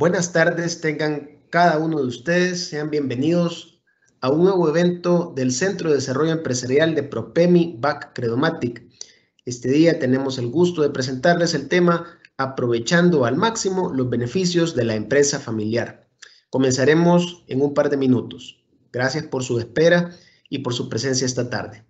Buenas tardes, tengan cada uno de ustedes, sean bienvenidos a un nuevo evento del Centro de Desarrollo Empresarial de Propemi BAC Credomatic. Este día tenemos el gusto de presentarles el tema Aprovechando al máximo los beneficios de la empresa familiar. Comenzaremos en un par de minutos. Gracias por su espera y por su presencia esta tarde.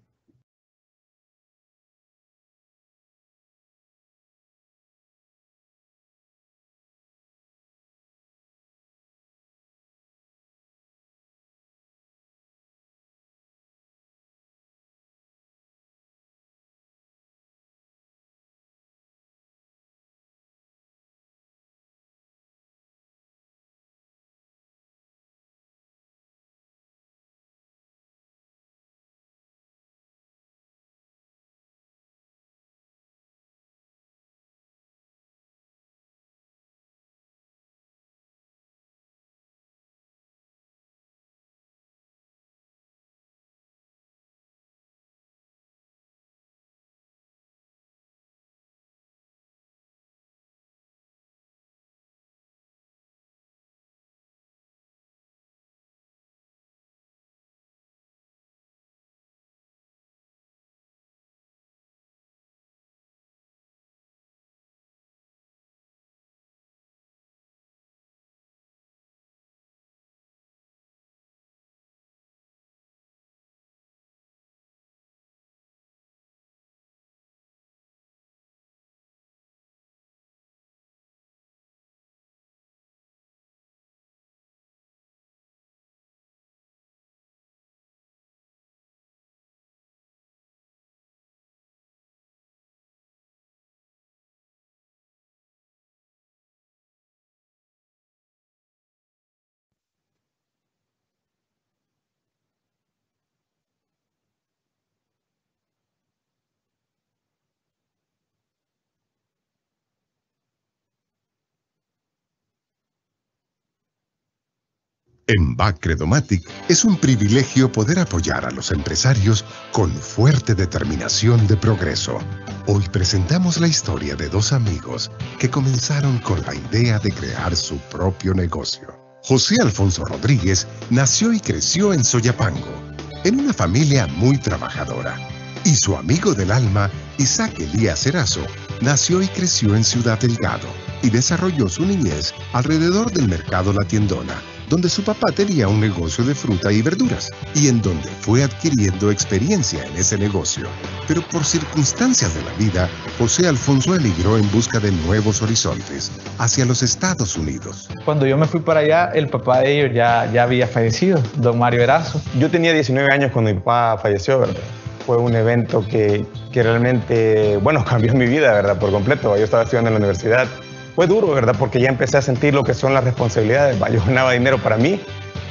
En BAC Credomatic es un privilegio poder apoyar a los empresarios con fuerte determinación de progreso. Hoy presentamos la historia de dos amigos que comenzaron con la idea de crear su propio negocio. José Alfonso Rodríguez nació y creció en Soyapango, en una familia muy trabajadora. Y su amigo del alma, Isaac Elías Erazo, nació y creció en Ciudad Delgado y desarrolló su niñez alrededor del mercado La Tiendona, donde su papá tenía un negocio de fruta y verduras, y en donde fue adquiriendo experiencia en ese negocio. Pero por circunstancias de la vida, José Alfonso emigró en busca de nuevos horizontes, hacia los Estados Unidos. Cuando yo me fui para allá, el papá de ellos ya había fallecido, don Mario Erazo. Yo tenía 19 años cuando mi papá falleció, ¿verdad? Fue un evento que realmente, cambió mi vida, ¿verdad? Por completo. Yo estaba estudiando en la universidad. Fue duro, ¿verdad? Porque ya empecé a sentir lo que son las responsabilidades. Yo ganaba dinero para mí,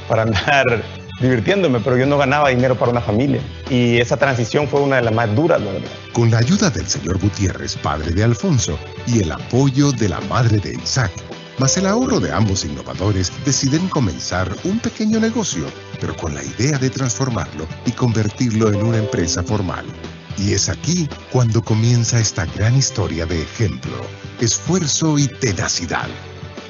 para andar divirtiéndome, pero yo no ganaba dinero para una familia. Y esa transición fue una de las más duras, la verdad. Con la ayuda del señor Gutiérrez, padre de Alfonso, y el apoyo de la madre de Isaac, más el ahorro de ambos innovadores, deciden comenzar un pequeño negocio, pero con la idea de transformarlo y convertirlo en una empresa formal. Y es aquí cuando comienza esta gran historia de ejemplo, esfuerzo y tenacidad.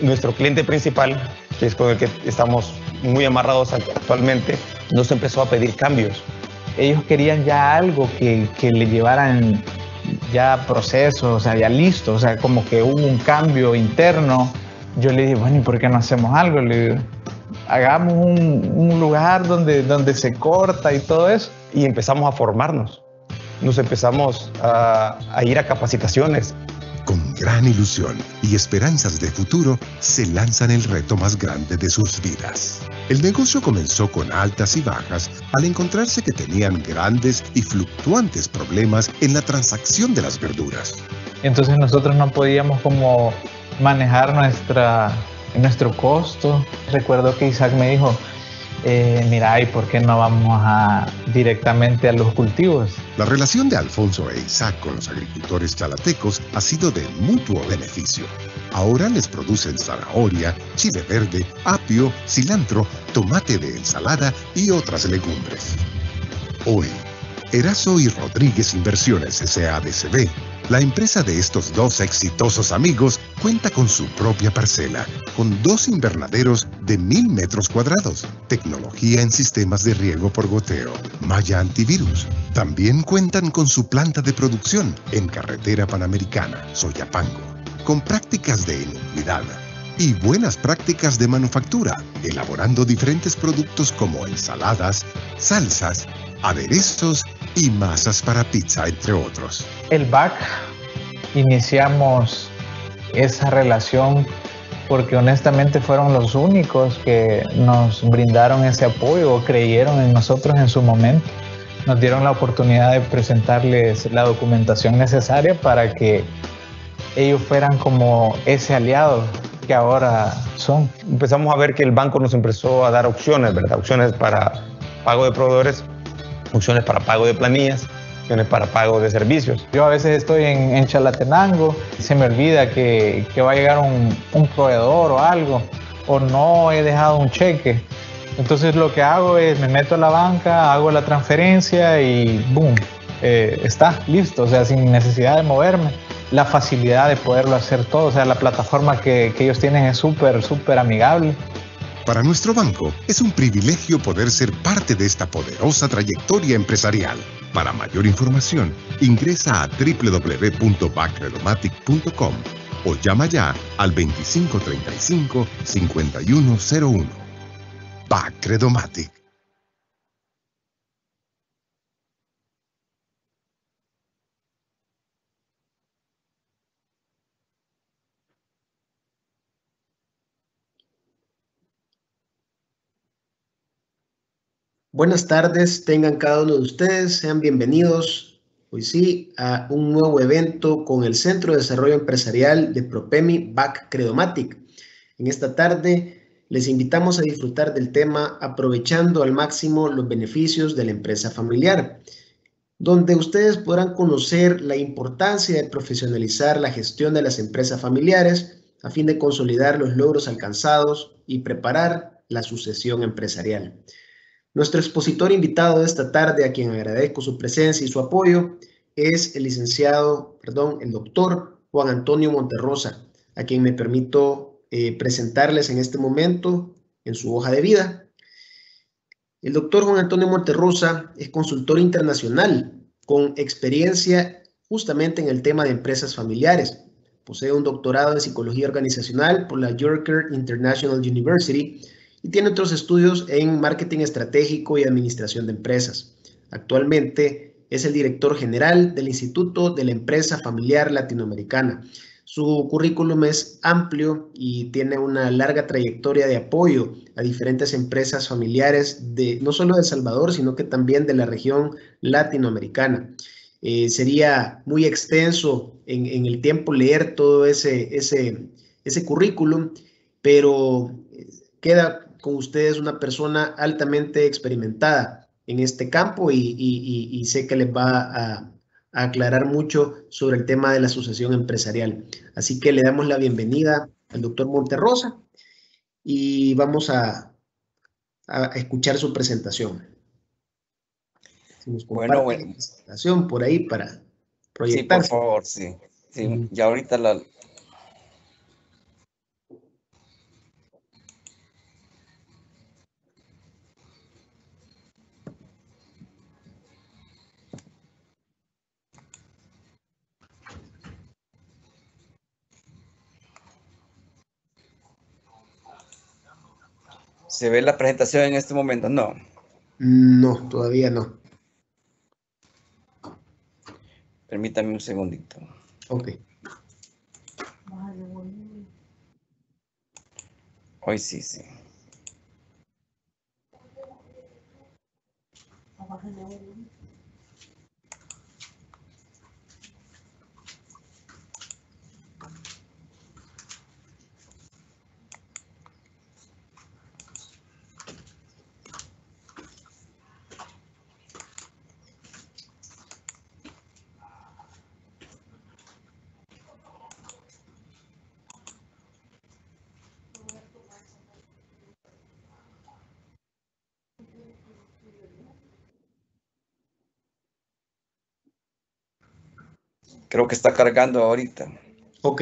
Nuestro cliente principal, que es con el que estamos muy amarrados actualmente, nos empezó a pedir cambios. Ellos querían ya algo que le llevaran ya proceso, o sea, ya listo, o sea, como que hubo un cambio interno. Yo le dije, bueno, ¿y por qué no hacemos algo? Le digo, hagamos un lugar donde se corta y todo eso. Y empezamos a formarnos. Nos empezamos a ir a capacitaciones. Con gran ilusión y esperanzas de futuro, se lanzan el reto más grande de sus vidas. El negocio comenzó con altas y bajas al encontrarse que tenían grandes y fluctuantes problemas en la transacción de las verduras. Entonces nosotros no podíamos como manejar nuestro costo. Recuerdo que Isaac me dijo, mira, ¿y por qué no vamos directamente a los cultivos? La relación de Alfonso e Isaac con los agricultores chalatecos ha sido de mutuo beneficio. Ahora les producen zanahoria, chile verde, apio, cilantro, tomate de ensalada y otras legumbres. Hoy, Erazo y Rodríguez Inversiones S.A.D.C.B. La empresa de estos dos exitosos amigos cuenta con su propia parcela, con 2 invernaderos de 1000 metros cuadrados, tecnología en sistemas de riego por goteo, malla antivirus. También cuentan con su planta de producción en carretera panamericana, Soyapango, con prácticas de inocuidad y buenas prácticas de manufactura, elaborando diferentes productos como ensaladas, salsas, aderezos y masas para pizza, entre otros. El BAC, iniciamos esa relación porque honestamente fueron los únicos que nos brindaron ese apoyo o creyeron en nosotros en su momento. Nos dieron la oportunidad de presentarles la documentación necesaria para que ellos fueran como ese aliado que ahora son. Empezamos a ver que el banco nos empezó a dar opciones, ¿verdad? Opciones para pago de proveedores, opciones para pago de planillas, opciones para pago de servicios. Yo a veces estoy en Chalatenango y se me olvida que va a llegar un proveedor o algo, o no he dejado un cheque. Entonces lo que hago es me meto a la banca, hago la transferencia y ¡boom! Está listo, o sea, sin necesidad de moverme. La facilidad de poderlo hacer todo, o sea, la plataforma que ellos tienen es súper amigable. Para nuestro banco es un privilegio poder ser parte de esta poderosa trayectoria empresarial. Para mayor información, ingresa a www.bacredomatic.com o llama ya al 2535-5101. Bacredomatic. Buenas tardes, tengan cada uno de ustedes, sean bienvenidos, hoy sí, a un nuevo evento con el Centro de Desarrollo Empresarial de Propemi BAC Credomatic. En esta tarde les invitamos a disfrutar del tema aprovechando al máximo los beneficios de la empresa familiar, donde ustedes podrán conocer la importancia de profesionalizar la gestión de las empresas familiares a fin de consolidar los logros alcanzados y preparar la sucesión empresarial. Nuestro expositor invitado de esta tarde, a quien agradezco su presencia y su apoyo, es el el doctor Juan Antonio Monterrosa, a quien me permito presentarles en este momento en su hoja de vida. El doctor Juan Antonio Monterrosa es consultor internacional con experiencia justamente en el tema de empresas familiares. Posee un doctorado en psicología organizacional por la Yorker International University y tiene otros estudios en marketing estratégico y administración de empresas. Actualmente es el director general del Instituto de la Empresa Familiar Latinoamericana. Su currículum es amplio y tiene una larga trayectoria de apoyo a diferentes empresas familiares no solo de El Salvador, sino que también de la región latinoamericana. Sería muy extenso en el tiempo leer todo ese currículum, pero queda con ustedes una persona altamente experimentada en este campo y sé que les va a aclarar mucho sobre el tema de la sucesión empresarial. Así que le damos la bienvenida al doctor Monterrosa y vamos a escuchar su presentación. Si nos comparte la presentación por ahí para proyectarse. Sí, por favor, sí. Sí, ya ahorita la... ¿Se ve la presentación en este momento? No. No, todavía no. Permítame un segundito. Ok. Hoy sí, sí. Creo que está cargando ahorita. Ok.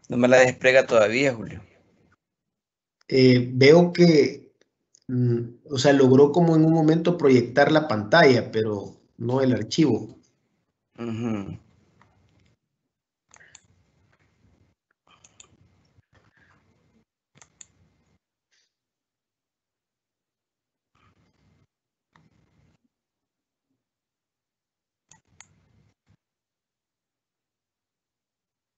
No me la despliega todavía, Julio. Veo que, o sea, logró como en un momento proyectar la pantalla, pero no el archivo. Ujú.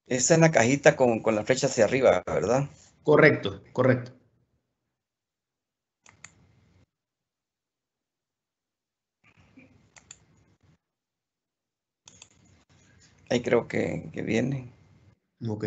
Esa en la cajita con la flecha hacia arriba, ¿verdad? Correcto, correcto. Ahí creo que viene. Ok.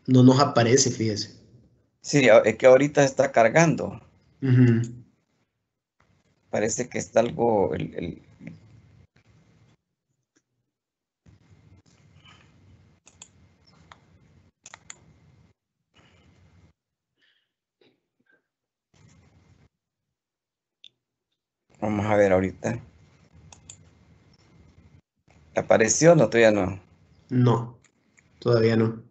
No nos aparece, fíjese. Sí, es que ahorita está cargando. Ujú. Parece que está algo... Vamos a ver ahorita. ¿Apareció? No, todavía no. No, todavía no.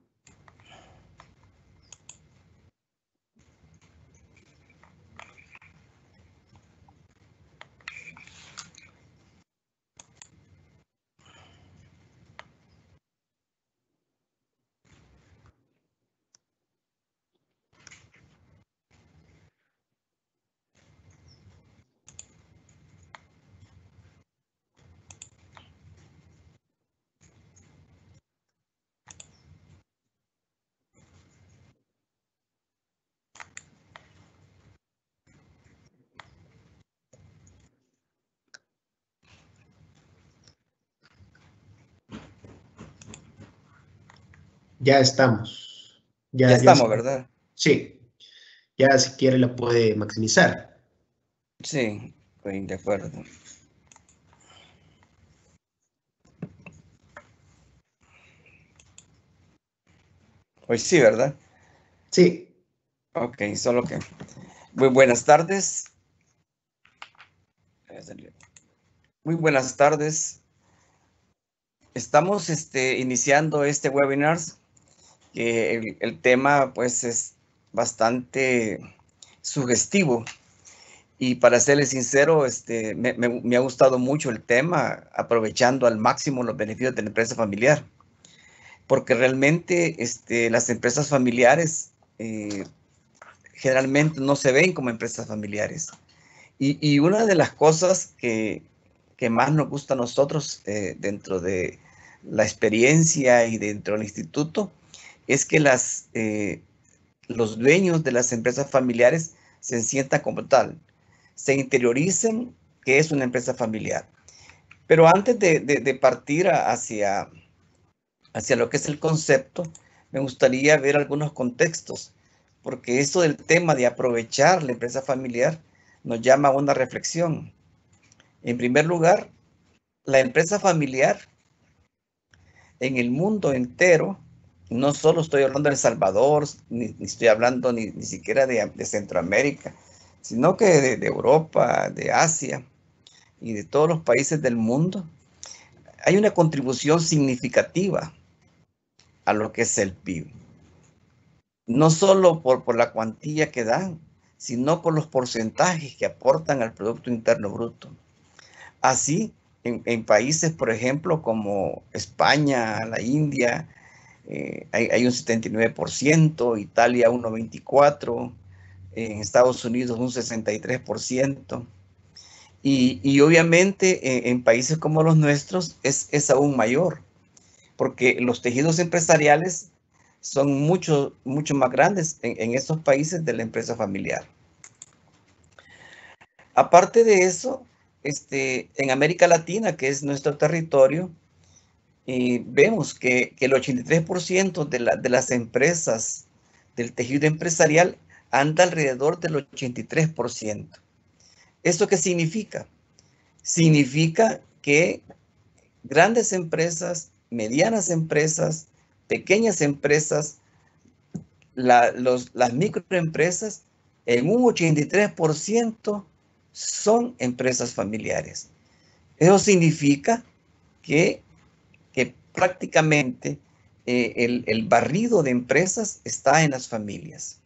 Ya estamos. Ya Ya estamos, sí. ¿verdad? Sí, ya si quiere la puede maximizar. Sí, estoy de acuerdo. Hoy sí, ¿verdad? Sí, Ok, solo que... Muy buenas tardes. Muy buenas tardes. Estamos iniciando este webinar, que el tema pues es bastante sugestivo y para serles sincero, me ha gustado mucho el tema, aprovechando al máximo los beneficios de la empresa familiar. porque realmente las empresas familiares generalmente no se ven como empresas familiares. Y una de las cosas que más nos gusta a nosotros dentro de la experiencia y dentro del instituto es que los dueños de las empresas familiares se sientan como tal, se interioricen que es una empresa familiar. Pero antes de partir hacia lo que es el concepto, me gustaría ver algunos contextos, porque esto del tema de aprovechar la empresa familiar nos llama a una reflexión. En primer lugar, la empresa familiar en el mundo entero, no solo estoy hablando de El Salvador, ni estoy hablando ni siquiera de Centroamérica, sino que de Europa, de Asia y de todos los países del mundo, hay una contribución significativa a lo que es el PIB. No solo por la cuantía que dan, sino por los porcentajes que aportan al Producto Interno Bruto. Así, en países, por ejemplo, como España, la India, hay un 79%, Italia un 94%, en Estados Unidos un 63%. Y obviamente en países como los nuestros es aún mayor, porque los tejidos empresariales son mucho más grandes en esos países de la empresa familiar. Aparte de eso, en América Latina, que es nuestro territorio, vemos que el 83% de las empresas del tejido empresarial anda alrededor del 83%. ¿Esto qué significa? Significa que grandes empresas, medianas empresas, pequeñas empresas, las microempresas, en un 83% son empresas familiares. Eso significa que prácticamente el barrido de empresas está en las familias.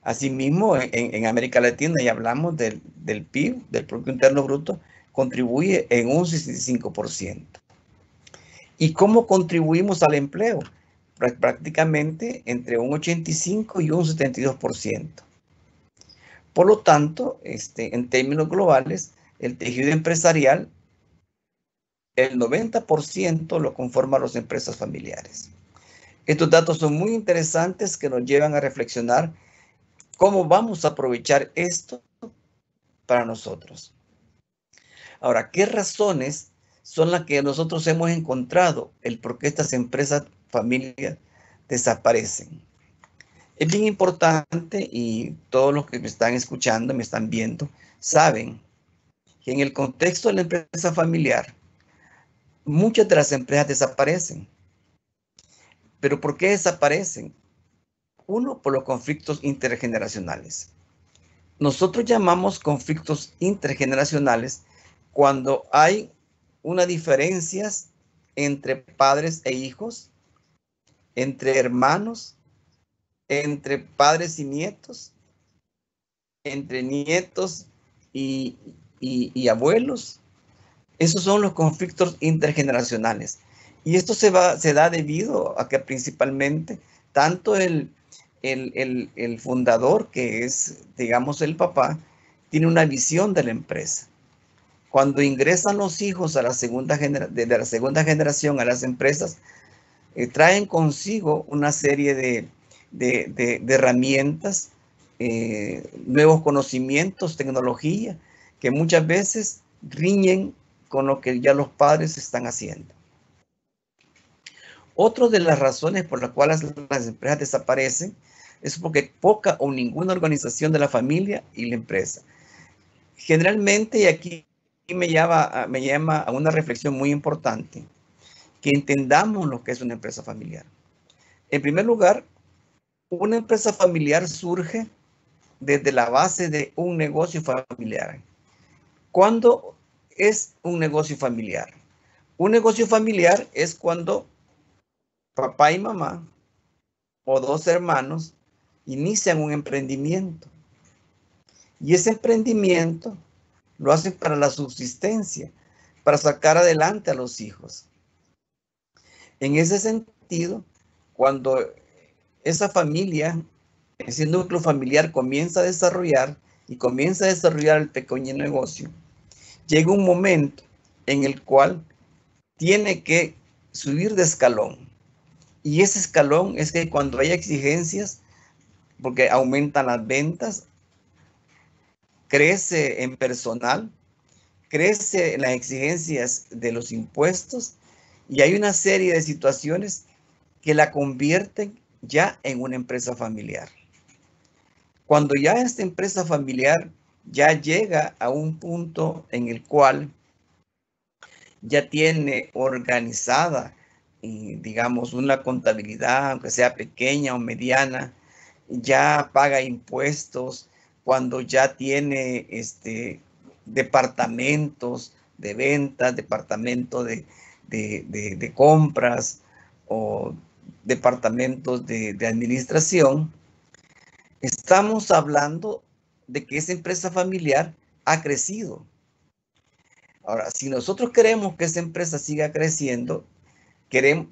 Asimismo, en América Latina, ya hablamos del PIB, del Producto Interno Bruto, contribuye en un 65%. ¿Y cómo contribuimos al empleo? Prácticamente entre un 85 y un 72%. Por lo tanto, en términos globales, el tejido empresarial, el 90% lo conforman las empresas familiares. Estos datos son muy interesantes que nos llevan a reflexionar cómo vamos a aprovechar esto para nosotros. Ahora, ¿qué razones son las que nosotros hemos encontrado el por qué estas empresas familias desaparecen? Es bien importante, y todos los que me están escuchando, me están viendo, saben que en el contexto de la empresa familiar, muchas de las empresas desaparecen. ¿Pero por qué desaparecen? Uno, por los conflictos intergeneracionales. Nosotros llamamos conflictos intergeneracionales cuando hay unas diferencias entre padres e hijos, entre hermanos, entre padres y nietos, entre nietos y abuelos. Esos son los conflictos intergeneracionales. Y esto se da debido a que principalmente tanto el fundador, que es, digamos, el papá, tiene una visión de la empresa. Cuando ingresan los hijos de la segunda generación a las empresas, traen consigo una serie de herramientas, nuevos conocimientos, tecnología, que muchas veces riñen con lo que ya los padres están haciendo. Otra de las razones por las cuales las empresas desaparecen es porque poca o ninguna organización de la familia y la empresa. Generalmente, y aquí me llama a una reflexión muy importante, que entendamos lo que es una empresa familiar. En primer lugar, una empresa familiar surge desde la base de un negocio familiar. ¿Cuándo es un negocio familiar? Un negocio familiar es cuando papá y mamá o dos hermanos inician un emprendimiento. Y ese emprendimiento lo hacen para la subsistencia, para sacar adelante a los hijos. En ese sentido, sentido, cuando esa familia, ese núcleo familiar comienza a desarrollar y comienza a desarrollar el pequeño negocio, llega un momento en el cual tiene que subir de escalón. Y ese escalón es que cuando hay exigencias, porque aumentan las ventas, crece en personal, crece en las exigencias de los impuestos y hay una serie de situaciones que la convierten ya en una empresa familiar. Cuando ya esta empresa familiar ya llega a un punto en el cual ya tiene organizada, digamos, una contabilidad, aunque sea pequeña o mediana, ya paga impuestos, cuando ya tiene departamentos de ventas, departamentos de compras o departamentos de administración, estamos hablando de que esa empresa familiar ha crecido. Ahora, si nosotros queremos que esa empresa siga creciendo,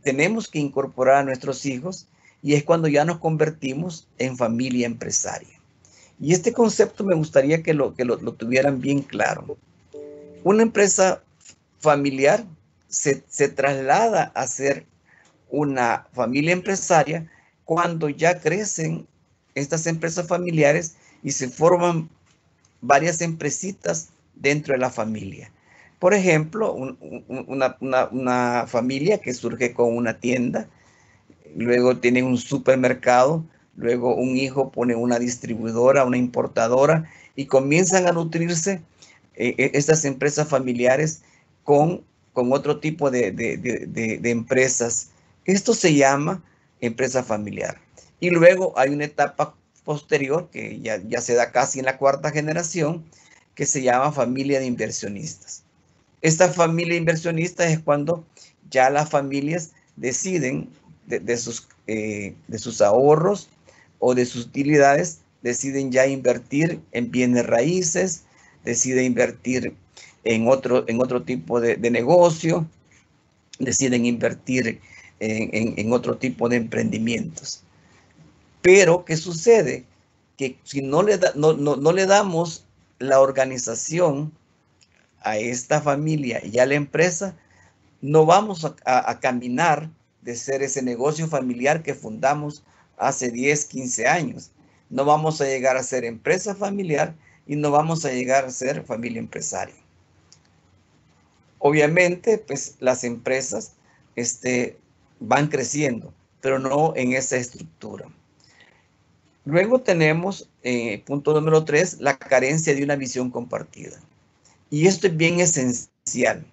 tenemos que incorporar a nuestros hijos y es cuando ya nos convertimos en familia empresaria. Y este concepto me gustaría que lo tuvieran bien claro. Una empresa familiar se traslada a ser una familia empresaria cuando ya crecen estas empresas familiares y se forman varias empresitas dentro de la familia. Por ejemplo, una familia que surge con una tienda, luego tiene un supermercado, luego un hijo pone una distribuidora, una importadora y comienzan a nutrirse estas empresas familiares con otro tipo de empresas. Esto se llama empresa familiar. Y luego hay una etapa posterior que ya se da casi en la cuarta generación, que se llama familia de inversionistas. Esta familia de inversionistas es cuando ya las familias deciden de sus ahorros o de sus utilidades, deciden ya invertir en bienes raíces, deciden invertir en otro tipo de negocio, deciden invertir en otro tipo de emprendimientos. Pero, ¿qué sucede? Que si no le damos la organización a esta familia y a la empresa, no vamos a caminar de ser ese negocio familiar que fundamos hace 10, 15 años. No vamos a llegar a ser empresa familiar y no vamos a llegar a ser familia empresaria. Obviamente, pues las empresas van creciendo, pero no en esa estructura. Luego tenemos, punto número 3, la carencia de una visión compartida. Y esto es bien esencial.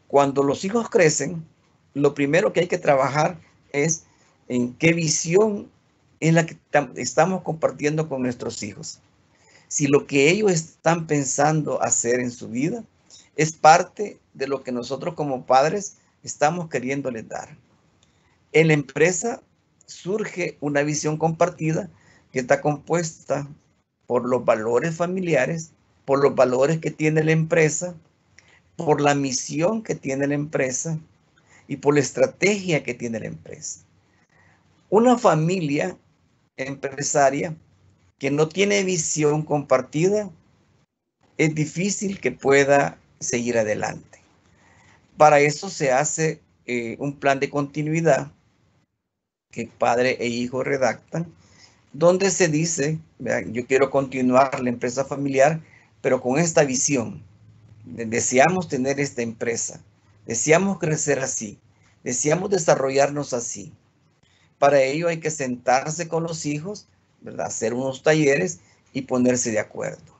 Cuando los hijos crecen, lo primero que hay que trabajar es en qué visión es la que estamos compartiendo con nuestros hijos. Si lo que ellos están pensando hacer en su vida es parte de lo que nosotros como padres estamos queriéndoles dar. En la empresa surge una visión compartida que está compuesta por los valores familiares, por los valores que tiene la empresa, por la misión que tiene la empresa y por la estrategia que tiene la empresa. Una familia empresaria que no tiene visión compartida es difícil que pueda seguir adelante. Para eso se hace un plan de continuidad que padre e hijo redactan, donde se dice, yo quiero continuar la empresa familiar, pero con esta visión. Deseamos tener esta empresa, deseamos crecer así, deseamos desarrollarnos así. Para ello hay que sentarse con los hijos, ¿verdad? Hacer unos talleres y ponerse de acuerdo.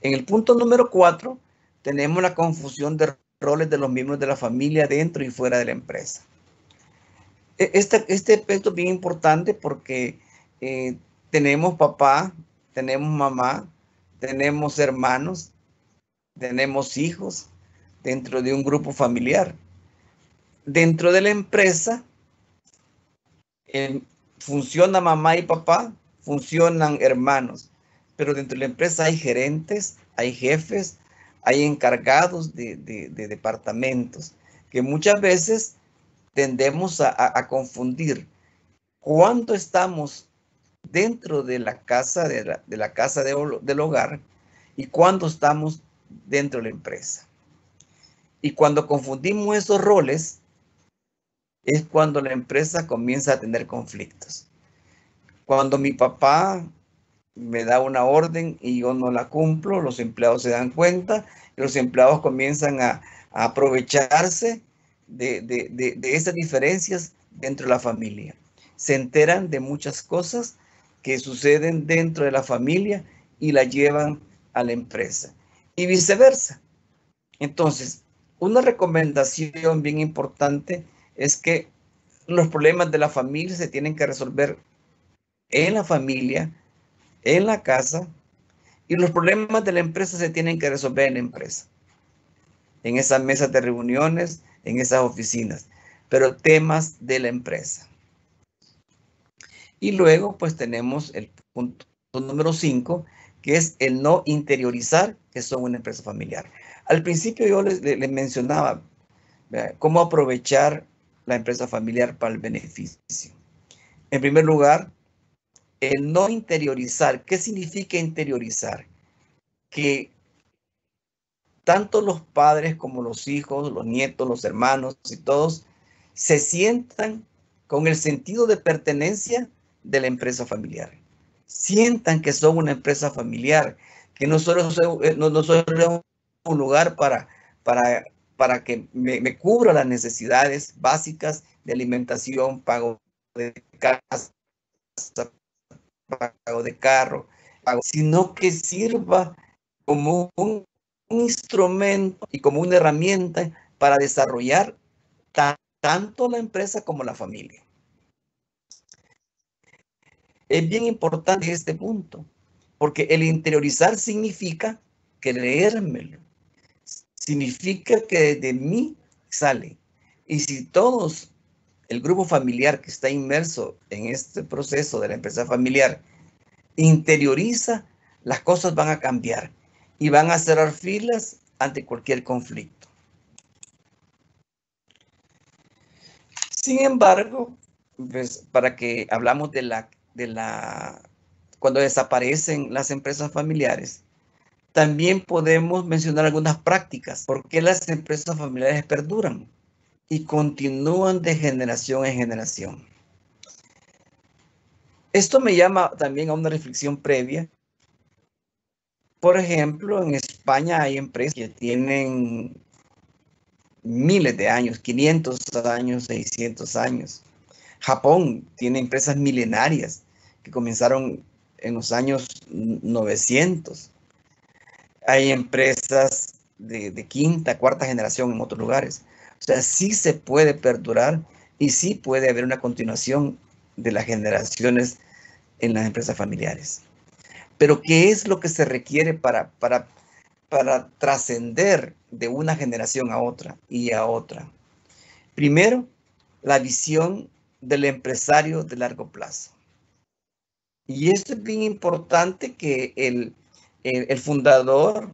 En el punto número 4, tenemos la confusión de roles de los miembros de la familia dentro y fuera de la empresa. Este aspecto es bien importante porque tenemos papá, tenemos mamá, tenemos hermanos, tenemos hijos dentro de un grupo familiar. Dentro de la empresa funciona mamá y papá, funcionan hermanos, pero dentro de la empresa hay gerentes, hay jefes, hay encargados de departamentos que muchas veces tendemos a confundir cuando estamos dentro de la casa, del hogar, y cuando estamos dentro de la empresa. Y cuando confundimos esos roles, es cuando la empresa comienza a tener conflictos. Cuando mi papá me da una orden y yo no la cumplo, los empleados se dan cuenta y los empleados comienzan a aprovecharse de esas diferencias dentro de la familia. Se enteran de muchas cosas que suceden dentro de la familia y la llevan a la empresa y viceversa. Entonces, una recomendación bien importante es que los problemas de la familia se tienen que resolver en la familia, en la casa, y los problemas de la empresa se tienen que resolver en la empresa, en esas mesas de reuniones, en esas oficinas, pero temas de la empresa. Y luego pues tenemos el punto número 5, que es el no interiorizar que son una empresa familiar. Al principio yo les mencionaba cómo aprovechar la empresa familiar para el beneficio. En primer lugar, el no interiorizar. ¿Qué significa interiorizar? Que tanto los padres como los hijos, los nietos, los hermanos y todos se sientan con el sentido de pertenencia de la empresa familiar. Sientan que son una empresa familiar, que no solo es un lugar para que me cubra las necesidades básicas de alimentación, pago de casa, pago de carro, sino que sirva como un instrumento y como una herramienta para desarrollar tanto la empresa como la familia. Es bien importante este punto, porque el interiorizar significa creérmelo, significa que de mí sale. Y si todos, el grupo familiar que está inmerso en este proceso de la empresa familiar, interioriza, las cosas van a cambiar y van a cerrar filas ante cualquier conflicto. Sin embargo, pues, para que hablamos cuando desaparecen las empresas familiares, también podemos mencionar algunas prácticas. ¿Por qué las empresas familiares perduran y continúan de generación en generación? Esto me llama también a una reflexión previa. Por ejemplo, en España hay empresas que tienen miles de años, 500 años, 600 años. Japón tiene empresas milenarias que comenzaron en los años 900. Hay empresas de quinta, cuarta generación en otros lugares. O sea, sí se puede perdurar y sí puede haber una continuación de las generaciones en las empresas familiares. Pero ¿qué es lo que se requiere para trascender de una generación a otra y a otra? Primero, la visión del empresario de largo plazo. Y esto es bien importante, que el fundador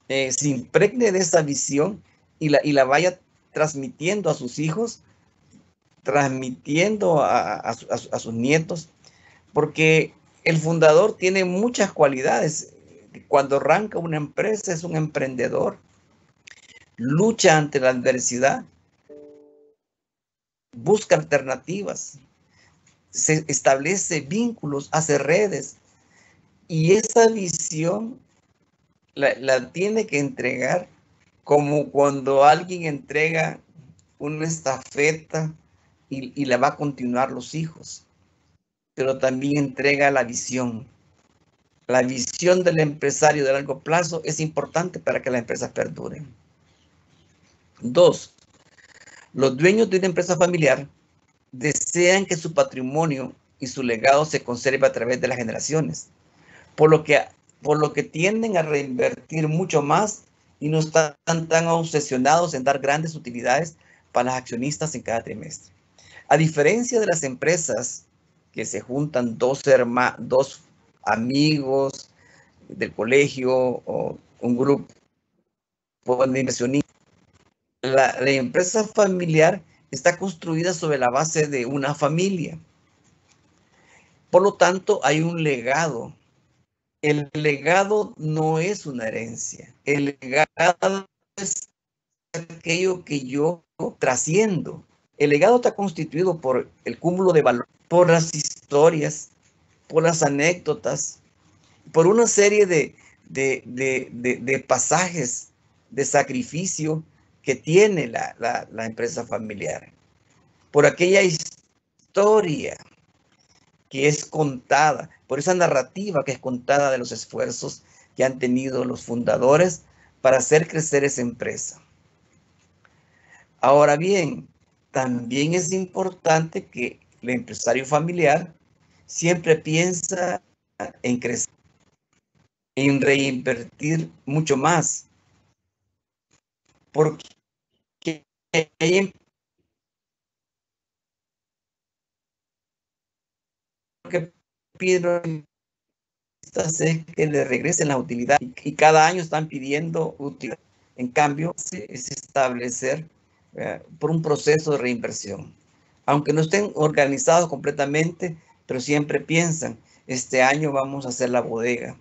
se impregne de esa visión y la vaya transmitiendo a sus hijos, transmitiendo a sus nietos, porque el fundador tiene muchas cualidades. Cuando arranca una empresa es un emprendedor, lucha ante la adversidad, busca alternativas, se establece vínculos, hace redes, y esa visión la tiene que entregar como cuando alguien entrega una estafeta y la va a continuar los hijos, pero también entrega la visión. La visión del empresario de largo plazo es importante para que la empresa perdure. 2. Los dueños de una empresa familiar desean que su patrimonio y su legado se conserve a través de las generaciones, por lo que tienden a reinvertir mucho más y no están tan obsesionados en dar grandes utilidades para los accionistas en cada trimestre. A diferencia de las empresas que se juntan dos amigos del colegio o un grupo de inversionistas, la empresa familiar está construida sobre la base de una familia. Por lo tanto, hay un legado. El legado no es una herencia. El legado es aquello que yo trasciendo. El legado está constituido por el cúmulo de valor, por las historias, por las anécdotas, por una serie de pasajes de sacrificio que tiene la empresa familiar, por aquella historia que es contada, por esa narrativa que es contada de los esfuerzos que han tenido los fundadores para hacer crecer esa empresa. Ahora bien, también es importante que el empresario familiar siempre piensa en crecer, en reinvertir mucho más, porque hay que piden es que le regresen la utilidad y cada año están pidiendo utilidad. En cambio, es establecer por un proceso de reinversión. Aunque no estén organizados completamente, pero siempre piensan, este año vamos a hacer la bodega,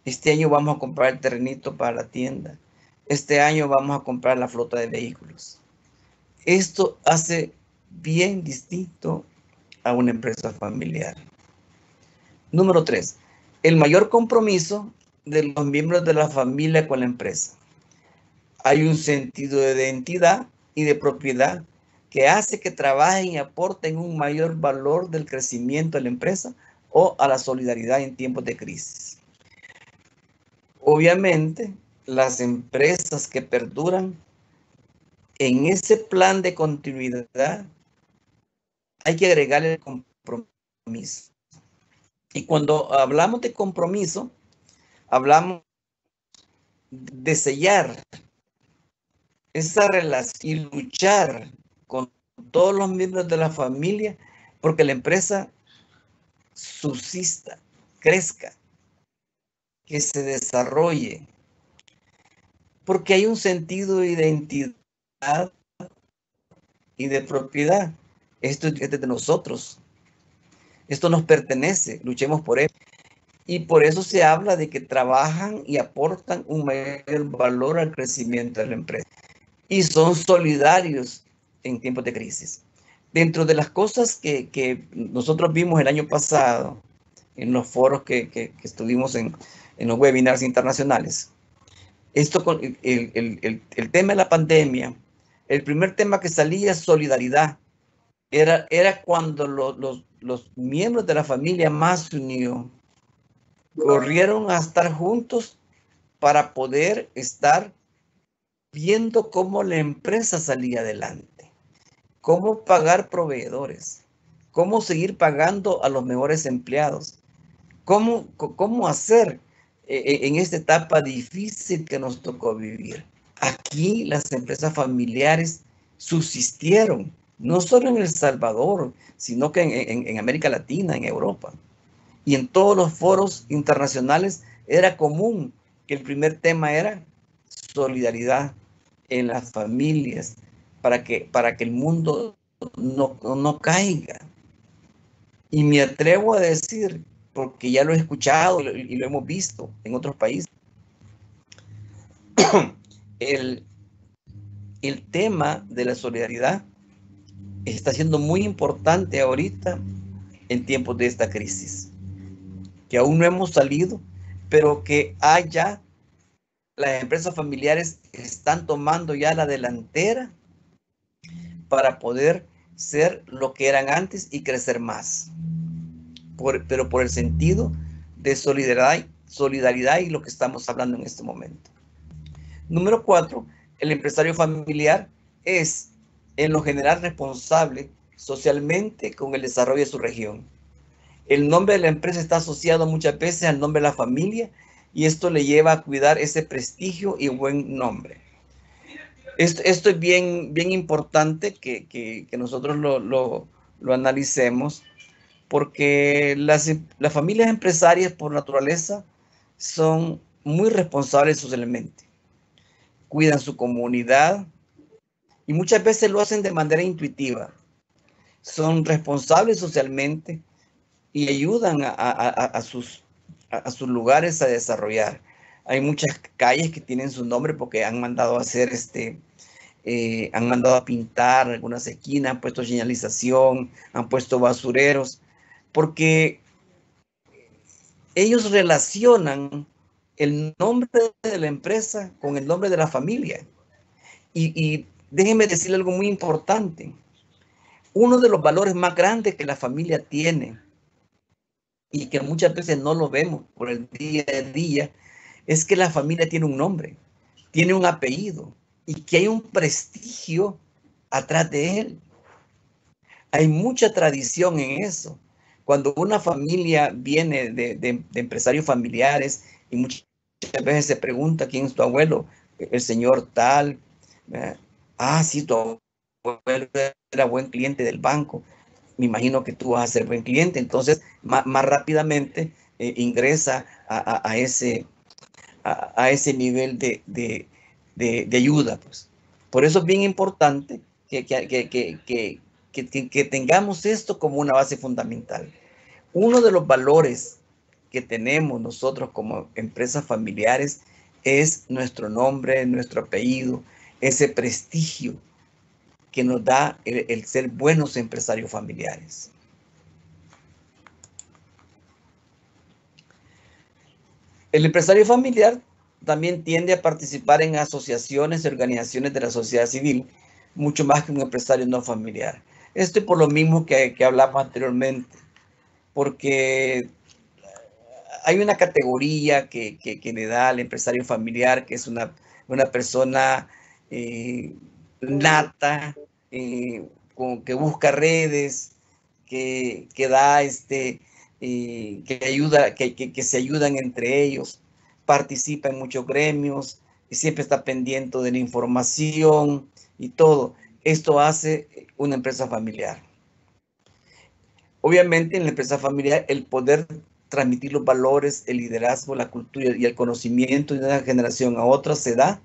este año vamos a comprar el terrenito para la tienda, este año vamos a comprar la flota de vehículos. Esto hace bien distinto a una empresa familiar. Número 3, el mayor compromiso de los miembros de la familia con la empresa. Hay un sentido de identidad y de propiedad que hace que trabajen y aporten un mayor valor del crecimiento de la empresa o a la solidaridad en tiempos de crisis. Obviamente, las empresas que perduran en ese plan de continuidad hay que agregarle el compromiso. Y cuando hablamos de compromiso, hablamos de sellar esa relación y luchar con todos los miembros de la familia porque la empresa subsista, crezca, que se desarrolle, porque hay un sentido de identidad y de propiedad. Esto es de nosotros, esto nos pertenece, luchemos por él. Y por eso se habla de que trabajan y aportan un mayor valor al crecimiento de la empresa. Y son solidarios en tiempos de crisis. Dentro de las cosas que nosotros vimos el año pasado, en los foros que estuvimos en los webinars internacionales, esto con el tema de la pandemia, el primer tema que salía es solidaridad. Era cuando los miembros de la familia más se unieron, corrieron a estar juntos para poder estar viendo cómo la empresa salía adelante, cómo pagar proveedores, cómo seguir pagando a los mejores empleados, cómo hacer en esta etapa difícil que nos tocó vivir. Aquí las empresas familiares subsistieron, no solo en El Salvador, sino que en América Latina, en Europa. Y en todos los foros internacionales era común que el primer tema era solidaridad en las familias para que el mundo no caiga. Y me atrevo a decir, porque ya lo he escuchado y lo hemos visto en otros países, el tema de la solidaridad está siendo muy importante ahorita en tiempos de esta crisis, que aún no hemos salido, pero que ya las empresas familiares están tomando ya la delantera para poder ser lo que eran antes y crecer más. Pero por el sentido de solidaridad y lo que estamos hablando en este momento. Número 4, el empresario familiar es en lo general responsable socialmente con el desarrollo de su región. El nombre de la empresa está asociado muchas veces al nombre de la familia y esto le lleva a cuidar ese prestigio y buen nombre. Esto es bien importante que nosotros lo analicemos, porque las familias empresarias por naturaleza son muy responsables socialmente. Cuidan su comunidad y muchas veces lo hacen de manera intuitiva. Son responsables socialmente y ayudan a sus lugares a desarrollar. Hay muchas calles que tienen su nombre porque han mandado a hacer han mandado a pintar algunas esquinas, han puesto señalización, han puesto basureros, porque ellos relacionan el nombre de la empresa con el nombre de la familia. Y déjenme decirle algo muy importante. Uno de los valores más grandes que la familia tiene y que muchas veces no lo vemos por el día a día, es que la familia tiene un nombre, tiene un apellido y que hay un prestigio atrás de él. Hay mucha tradición en eso. Cuando una familia viene de empresarios familiares y muchas veces se pregunta quién es tu abuelo, el señor tal. Sí, tu abuelo era buen cliente del banco. Me imagino que tú vas a ser buen cliente. Entonces, más rápidamente ingresa a ese nivel de ayuda. Pues. Por eso es bien importante que tengamos esto como una base fundamental. Uno de los valores que tenemos nosotros como empresas familiares es nuestro nombre, nuestro apellido, ese prestigio que nos da el ser buenos empresarios familiares. El empresario familiar también tiende a participar en asociaciones y organizaciones de la sociedad civil, mucho más que un empresario no familiar. Esto es por lo mismo que hablamos anteriormente, porque hay una categoría que le da al empresario familiar, que es una persona nata, que busca redes, que da que ayuda, que se ayudan entre ellos, participa en muchos gremios y siempre está pendiente de la información y todo. Esto hace una empresa familiar. Obviamente en la empresa familiar el poder transmitir los valores, el liderazgo, la cultura y el conocimiento de una generación a otra se da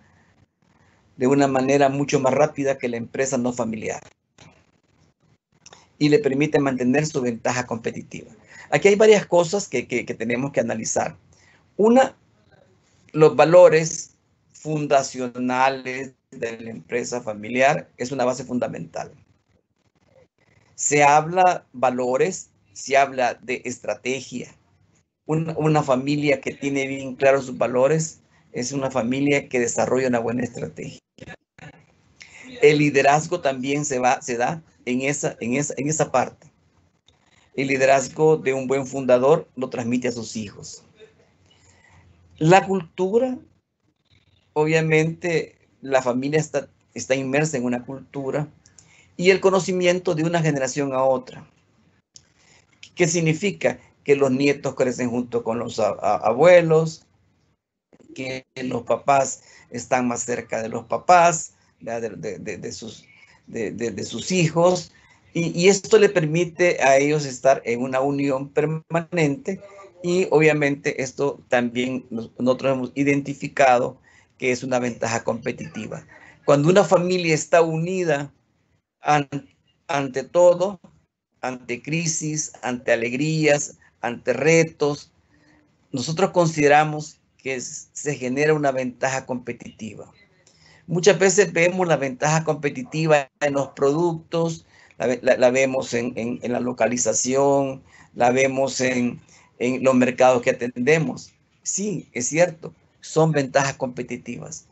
de una manera mucho más rápida que la empresa no familiar y le permite mantener su ventaja competitiva. Aquí hay varias cosas que tenemos que analizar. Una, los valores fundacionales de la empresa familiar es una base fundamental. Se habla valores, se habla de estrategia. Una familia que tiene bien claros sus valores es una familia que desarrolla una buena estrategia. El liderazgo también se da en esa parte. El liderazgo de un buen fundador lo transmite a sus hijos. La cultura, obviamente, la familia está inmersa en una cultura y el conocimiento de una generación a otra. ¿Qué significa? Que los nietos crecen junto con los abuelos, que los papás están más cerca de los papás, de sus hijos, y esto le permite a ellos estar en una unión permanente y obviamente esto también nosotros hemos identificado que es una ventaja competitiva. Cuando una familia está unida ante todo, ante crisis, ante alegrías, ante retos, nosotros consideramos que se genera una ventaja competitiva. Muchas veces vemos la ventaja competitiva en los productos, la vemos en la localización, la vemos en los mercados que atendemos. Sí, es cierto, son ventajas competitivas.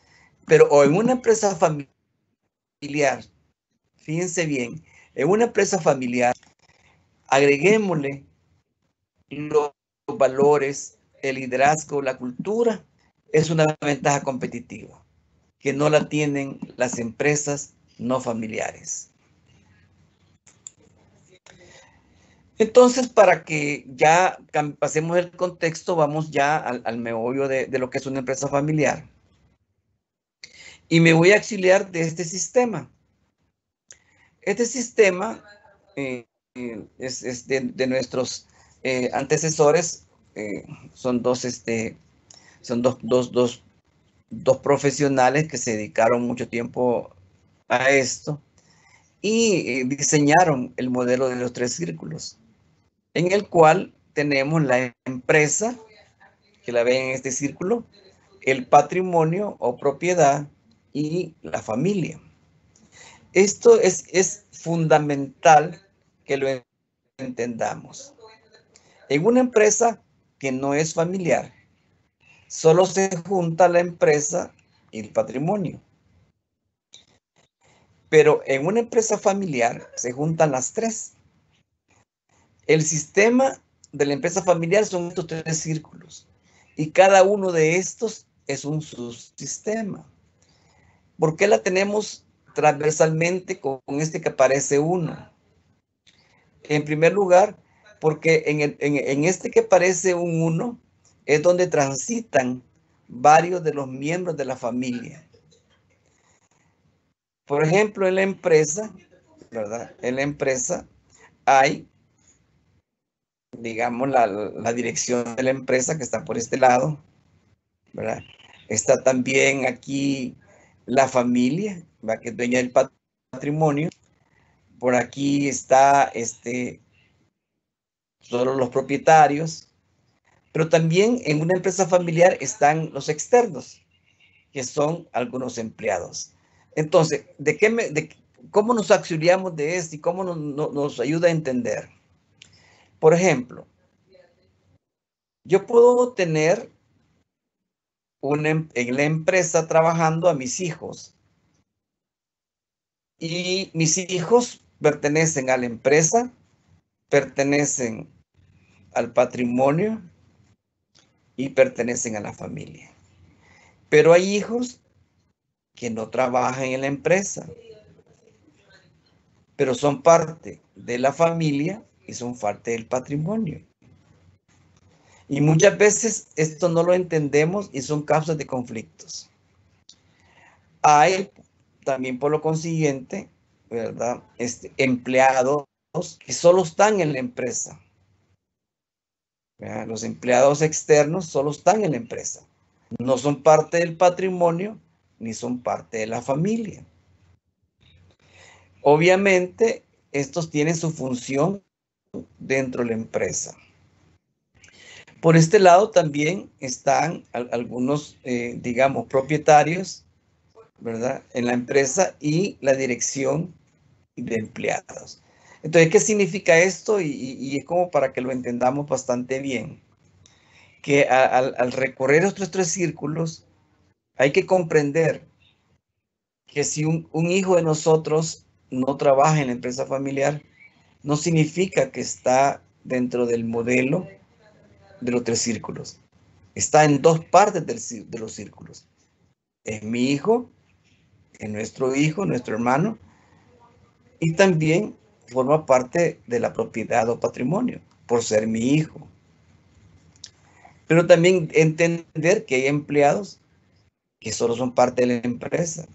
Pero en una empresa familiar, fíjense bien, en una empresa familiar, agreguémosle los valores, el liderazgo, la cultura, es una ventaja competitiva que no la tienen las empresas no familiares. Entonces, para que ya pasemos el contexto, vamos ya al meollo de lo que es una empresa familiar. Y me voy a auxiliar de este sistema. Este sistema es de nuestros antecesores, son dos profesionales que se dedicaron mucho tiempo a esto y diseñaron el modelo de los 3 círculos, en el cual tenemos la empresa, que la ven en este círculo, el patrimonio o propiedad y la familia. Esto es fundamental que lo entendamos. En una empresa que no es familiar, solo se junta la empresa y el patrimonio. Pero en una empresa familiar se juntan las 3. El sistema de la empresa familiar son estos 3 círculos. Y cada uno de estos es un subsistema. ¿Por qué la tenemos transversalmente con este que aparece 1? En primer lugar, porque en este que aparece un 1 es donde transitan varios de los miembros de la familia. Por ejemplo, en la empresa, ¿verdad? En la empresa hay, digamos, la dirección de la empresa que está por este lado, ¿verdad? Está también aquí la familia, ¿verdad? Que es dueña del patrimonio. Por aquí está solo los propietarios, pero también en una empresa familiar están los externos, que son algunos empleados. Entonces, ¿cómo nos auxiliamos de esto y cómo nos ayuda a entender? Por ejemplo, yo puedo tener en la empresa trabajando a mis hijos y mis hijos pertenecen a la empresa, pertenecen al patrimonio y pertenecen a la familia. Pero hay hijos que no trabajan en la empresa, pero son parte de la familia y son parte del patrimonio. Y muchas veces esto no lo entendemos y son causas de conflictos. Hay también, por lo consiguiente, ¿verdad? Empleados que solo están en la empresa. ¿Verdad? Los empleados externos solo están en la empresa. No son parte del patrimonio ni son parte de la familia. Obviamente, estos tienen su función dentro de la empresa. Por este lado también están algunos, digamos, propietarios, ¿verdad? En la empresa y la dirección de empleados. Entonces, ¿qué significa esto? Y es como para que lo entendamos bastante bien. Que al recorrer estos 3 círculos, hay que comprender que si un hijo de nosotros no trabaja en la empresa familiar, no significa que está dentro del modelo de los 3 círculos. Está en 2 partes de los círculos. Es mi hijo, es nuestro hijo, nuestro hermano, y también forma parte de la propiedad o patrimonio, por ser mi hijo. Pero también entender que hay empleados que solo son parte de la empresa.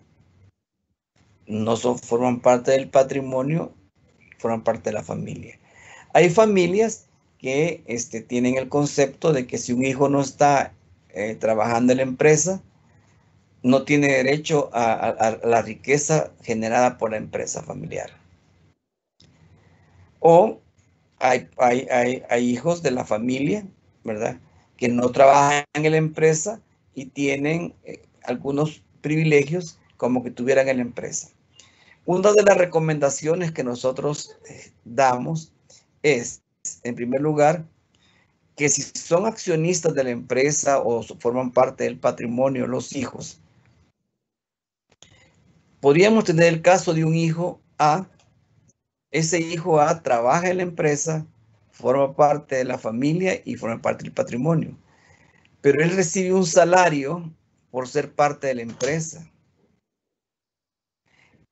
No forman parte del patrimonio, forman parte de la familia. Hay familias que tienen el concepto de que si un hijo no está trabajando en la empresa, no tiene derecho a la riqueza generada por la empresa familiar. O hay hijos de la familia, ¿verdad? Que no trabajan en la empresa y tienen algunos privilegios como que tuvieran en la empresa. Una de las recomendaciones que nosotros damos es, en primer lugar, que si son accionistas de la empresa o forman parte del patrimonio, los hijos, podríamos tener el caso de un hijo A. Ese hijo A trabaja en la empresa, forma parte de la familia y forma parte del patrimonio. Pero él recibe un salario por ser parte de la empresa.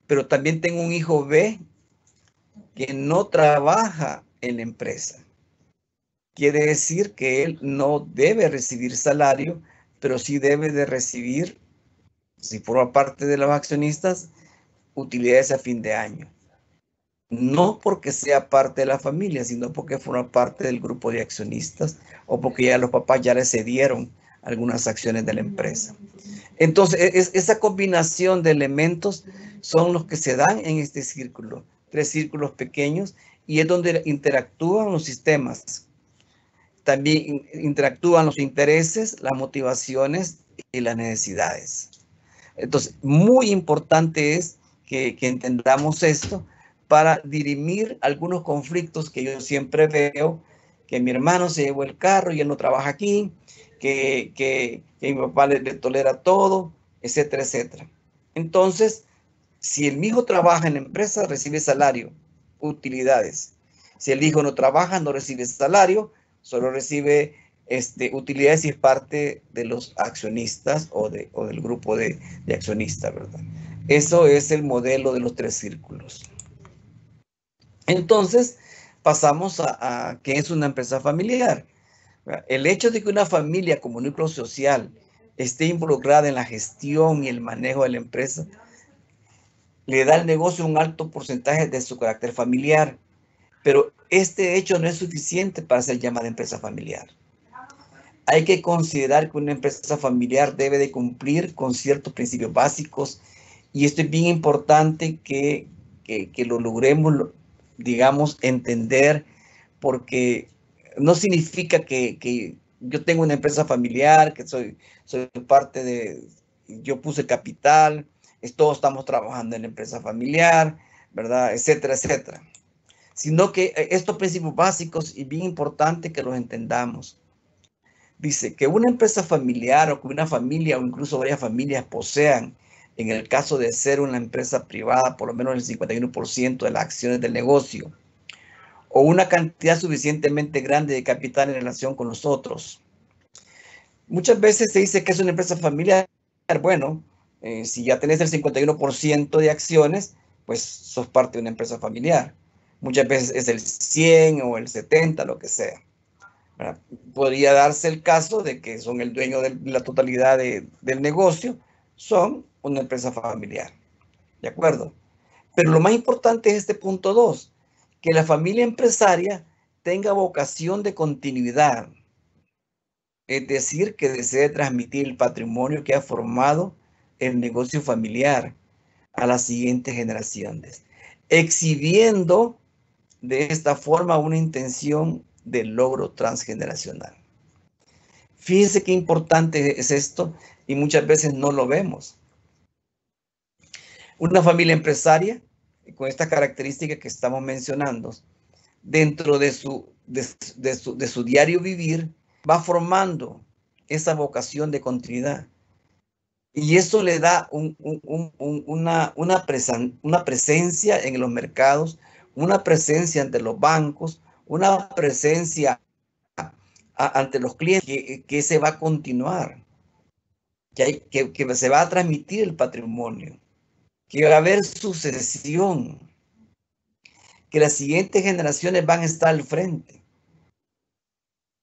Pero también tengo un hijo B que no trabaja en la empresa. Quiere decir que él no debe recibir salario, pero sí debe de recibir, si forma parte de los accionistas, utilidades a fin de año. No porque sea parte de la familia, sino porque forma parte del grupo de accionistas o porque ya los papás ya le cedieron algunas acciones de la empresa. Entonces, esa combinación de elementos son los que se dan en este círculo, 3 círculos pequeños, y es donde interactúan los sistemas. También interactúan los intereses, las motivaciones y las necesidades. Entonces, muy importante es que entendamos esto para dirimir algunos conflictos que yo siempre veo, que mi hermano se llevó el carro y él no trabaja aquí, que mi papá le tolera todo, etcétera, etcétera. Entonces, si el hijo trabaja en la empresa, recibe salario, utilidades. Si el hijo no trabaja, no recibe salario, solo recibe utilidades y es parte de los accionistas o del grupo de accionistas, ¿verdad? Eso es el modelo de los 3 círculos. Entonces, pasamos a qué es una empresa familiar. El hecho de que una familia como núcleo social esté involucrada en la gestión y el manejo de la empresa le da al negocio un alto porcentaje de su carácter familiar, pero este hecho no es suficiente para ser llamada empresa familiar. Hay que considerar que una empresa familiar debe de cumplir con ciertos principios básicos y esto es bien importante que lo logremos, digamos, entender, porque no significa que yo tengo una empresa familiar, que soy parte yo puse capital, todos estamos trabajando en la empresa familiar, ¿verdad? Etcétera, etcétera. Sino que estos principios básicos y bien importante que los entendamos. Dice que una empresa familiar o que una familia o incluso varias familias posean, en el caso de ser una empresa privada, por lo menos el 51% de las acciones del negocio, o una cantidad suficientemente grande de capital en relación con los otros. Muchas veces se dice que es una empresa familiar. Bueno, si ya tenés el 51% de acciones, pues sos parte de una empresa familiar. Muchas veces es el 100 o el 70, lo que sea. ¿Verdad? Podría darse el caso de que son el dueño de la totalidad del negocio, son una empresa familiar. ¿De acuerdo? Pero lo más importante es este punto 2, que la familia empresaria tenga vocación de continuidad. Es decir, que desee transmitir el patrimonio que ha formado el negocio familiar a las siguientes generaciones, exhibiendo de esta forma una intención de logro transgeneracional. Fíjense qué importante es esto y muchas veces no lo vemos. Una familia empresaria con esta característica que estamos mencionando, dentro de su diario vivir, va formando esa vocación de continuidad. Y eso le da una presencia en los mercados, una presencia ante los bancos, una presencia ante los clientes que se va a continuar, que se va a transmitir el patrimonio, que va a haber sucesión, que las siguientes generaciones van a estar al frente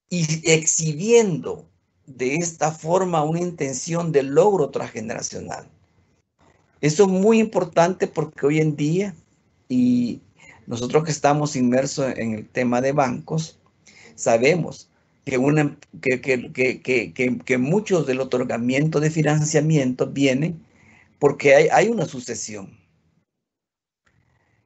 y exhibiendo de esta forma una intención de logro transgeneracional. Eso es muy importante porque hoy en día, y nosotros que estamos inmersos en el tema de bancos, sabemos que muchos del otorgamiento de financiamiento vienen porque hay una sucesión.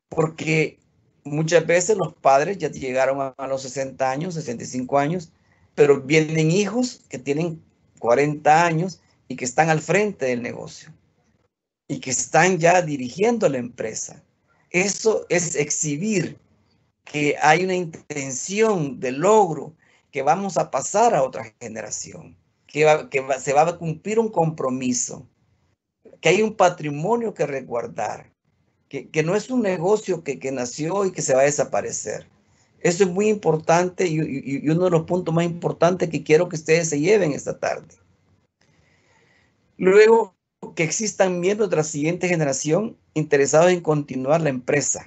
Porque muchas veces los padres ya llegaron a los 60 años, 65 años, pero vienen hijos que tienen 40 años y que están al frente del negocio y que están ya dirigiendo la empresa. Eso es exhibir que hay una intención de logro, que vamos a pasar a otra generación, se va a cumplir un compromiso, que hay un patrimonio que resguardar, que no es un negocio que nació y que se va a desaparecer. Eso es muy importante y uno de los puntos más importantes que quiero que ustedes se lleven esta tarde. Luego, que existan miembros de la siguiente generación interesados en continuar la empresa,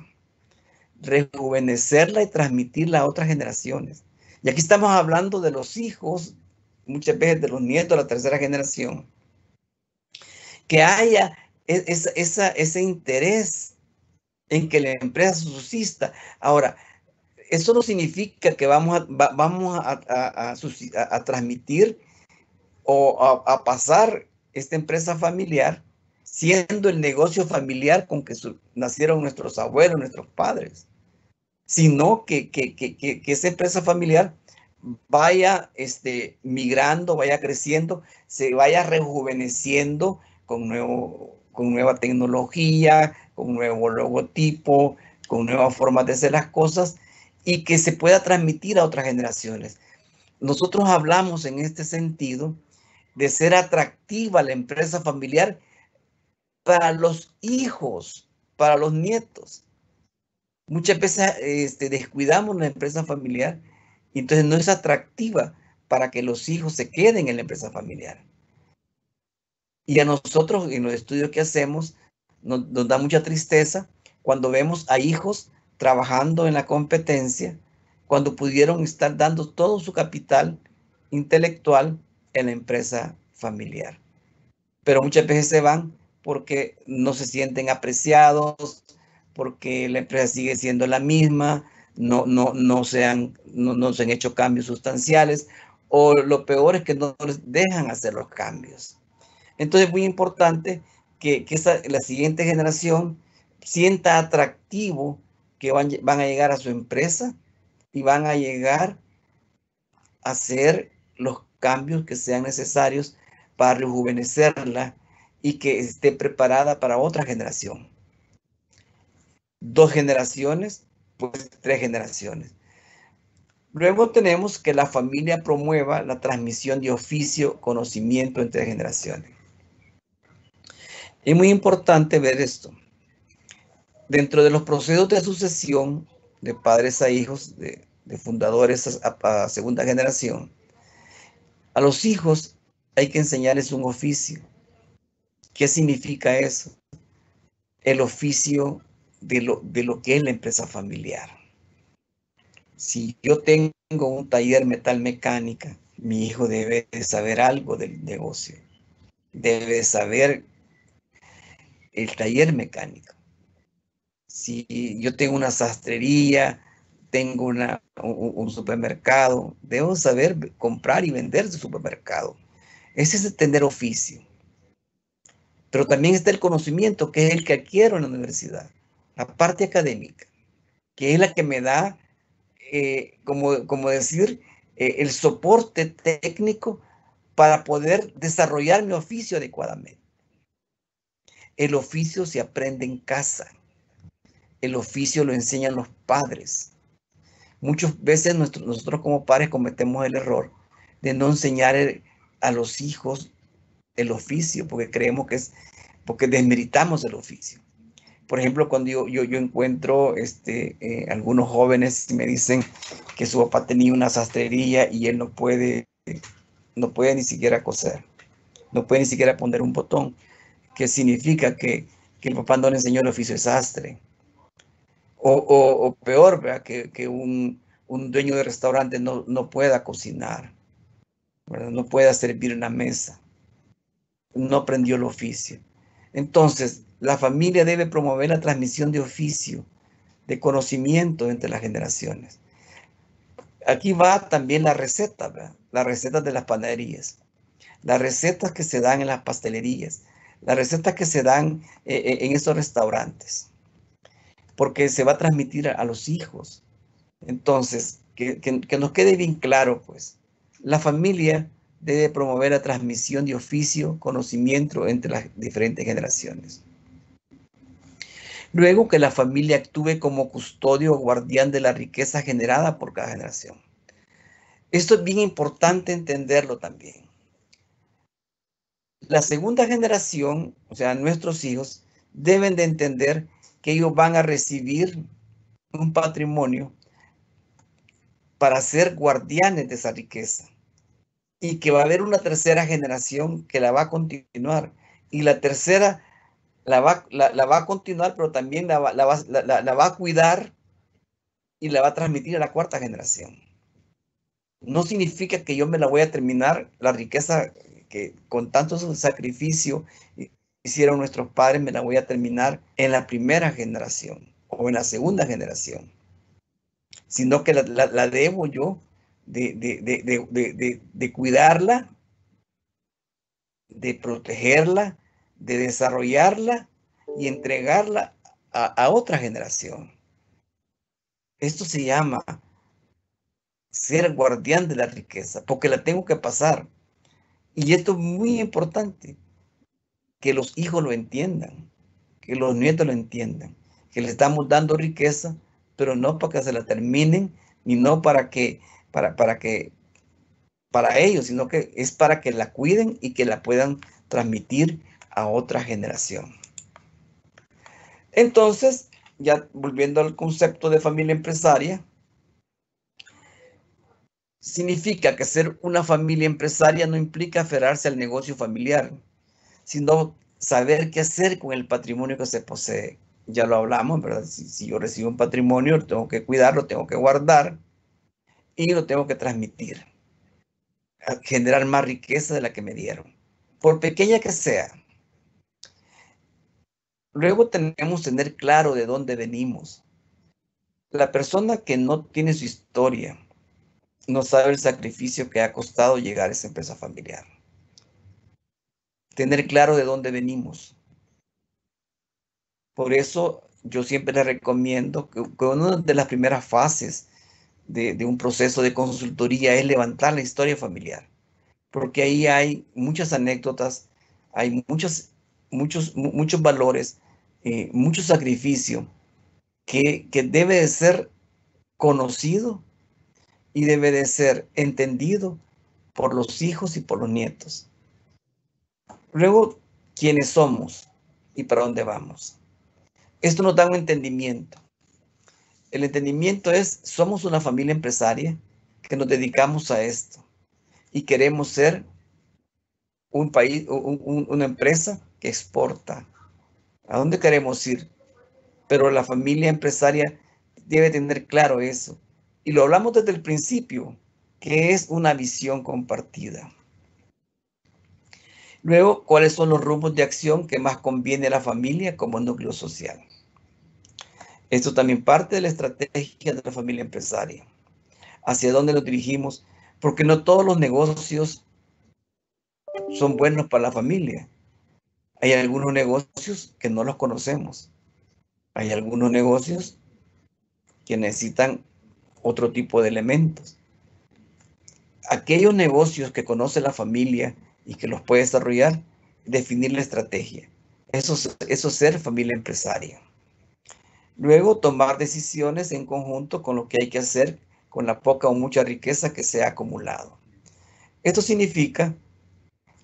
rejuvenecerla y transmitirla a otras generaciones. Y aquí estamos hablando de los hijos, muchas veces de los nietos de la tercera generación. Que haya ese interés en que la empresa subsista. Ahora, eso no significa que vamos a transmitir o a pasar esta empresa familiar, siendo el negocio familiar con que nacieron nuestros abuelos, nuestros padres, sino que esa empresa familiar vaya migrando, vaya creciendo, se vaya rejuveneciendo con nueva tecnología, con nuevo logotipo, con nuevas formas de hacer las cosas y que se pueda transmitir a otras generaciones. Nosotros hablamos en este sentido de ser atractiva la empresa familiar para los hijos, para los nietos. Muchas veces descuidamos la empresa familiar y entonces no es atractiva para que los hijos se queden en la empresa familiar. Y a nosotros en los estudios que hacemos nos da mucha tristeza cuando vemos a hijos trabajando en la competencia, cuando pudieron estar dando todo su capital intelectual en la empresa familiar. Pero muchas veces se van porque no se sienten apreciados, porque la empresa sigue siendo la misma, no se han hecho cambios sustanciales, o lo peor es que no les dejan hacer los cambios. Entonces es muy importante que la siguiente generación sienta atractivo que van a llegar a su empresa y van a llegar a hacer los cambios que sean necesarios para rejuvenecerla y que esté preparada para otra generación. 2 generaciones, pues 3 generaciones. Luego tenemos que la familia promueva la transmisión de oficio, conocimiento entre generaciones. Es muy importante ver esto. Dentro de los procesos de sucesión de padres a hijos, de fundadores a segunda generación, a los hijos hay que enseñarles un oficio. ¿Qué significa eso? El oficio de lo que es la empresa familiar. Si yo tengo un taller metalmecánica, mi hijo debe de saber algo del negocio. Debe de saber el taller mecánico. Si yo tengo una sastrería, tengo un supermercado, debo saber comprar y vender su supermercado. Ese es el tener oficio. Pero también está el conocimiento, que es el que adquiero en la universidad, la parte académica, que es la que me da, como decir, el soporte técnico para poder desarrollar mi oficio adecuadamente. El oficio se aprende en casa. El oficio lo enseñan los padres. Muchas veces nosotros como padres cometemos el error de no enseñar a los hijos el oficio, porque creemos que es, porque desmeritamos el oficio. Por ejemplo, cuando yo encuentro algunos jóvenes y me dicen que su papá tenía una sastrería y él no puede ni siquiera coser, no puede ni siquiera poner un botón, que significa que el papá no le enseñó el oficio de sastre. O peor, ¿verdad? Que un dueño de restaurante no pueda cocinar, ¿verdad? No pueda servir una mesa, no aprendió el oficio. Entonces, la familia debe promover la transmisión de oficio, de conocimiento entre las generaciones. Aquí va también la receta, ¿verdad? Las recetas de las panaderías, las recetas que se dan en las pastelerías, las recetas que se dan en esos restaurantes, porque se va a transmitir a los hijos. Entonces, que nos quede bien claro, pues, la familia debe promover la transmisión de oficio, conocimiento entre las diferentes generaciones. Luego, que la familia actúe como custodio o guardián de la riqueza generada por cada generación. Esto es bien importante entenderlo también. La segunda generación, o sea, nuestros hijos, deben de entender que ellos van a recibir un patrimonio para ser guardianes de esa riqueza. Y que va a haber una tercera generación que la va a continuar. Y la tercera la va a continuar, pero también la va a cuidar y la va a transmitir a la cuarta generación. No significa que yo me la voy a terminar, la riqueza que con tanto sacrificio hicieron nuestros padres, me la voy a terminar en la primera generación o en la segunda generación, sino que la debo yo de cuidarla, de protegerla, de desarrollarla y entregarla a otra generación. Esto se llama ser guardián de la riqueza, porque la tengo que pasar. Y esto es muy importante, que los hijos lo entiendan, que los nietos lo entiendan, que le estamos dando riqueza, pero no para que se la terminen, ni no para ellos, sino que es para que la cuiden y que la puedan transmitir a otra generación. Entonces, ya volviendo al concepto de familia empresaria, significa que ser una familia empresaria no implica aferrarse al negocio familiar, sino saber qué hacer con el patrimonio que se posee. Ya lo hablamos, ¿verdad? Si yo recibo un patrimonio, lo tengo que cuidar, lo tengo que guardar y lo tengo que transmitir, a generar más riqueza de la que me dieron, por pequeña que sea. Luego tenemos que tener claro de dónde venimos. La persona que no tiene su historia no sabe el sacrificio que ha costado llegar a esa empresa familiar. Tener claro de dónde venimos. Por eso yo siempre les recomiendo que una de las primeras fases de un proceso de consultoría es levantar la historia familiar, porque ahí hay muchas anécdotas, hay muchos valores, mucho sacrificio que debe de ser conocido y debe de ser entendido por los hijos y por los nietos. Luego, ¿quiénes somos y para dónde vamos? Esto nos da un entendimiento. El entendimiento es, somos una familia empresaria que nos dedicamos a esto y queremos ser un país, una empresa que exporta. ¿A dónde queremos ir? Pero la familia empresaria debe tener claro eso. Y lo hablamos desde el principio, que es una visión compartida. Luego, ¿cuáles son los rumbos de acción que más conviene a la familia como núcleo social? Esto también parte de la estrategia de la familia empresaria. ¿Hacia dónde nos dirigimos? Porque no todos los negocios son buenos para la familia. Hay algunos negocios que no los conocemos. Hay algunos negocios que necesitan otro tipo de elementos. Aquellos negocios que conoce la familia y que los puede desarrollar, definir la estrategia. Eso es ser familia empresaria. Luego, tomar decisiones en conjunto con lo que hay que hacer con la poca o mucha riqueza que se ha acumulado. Esto significa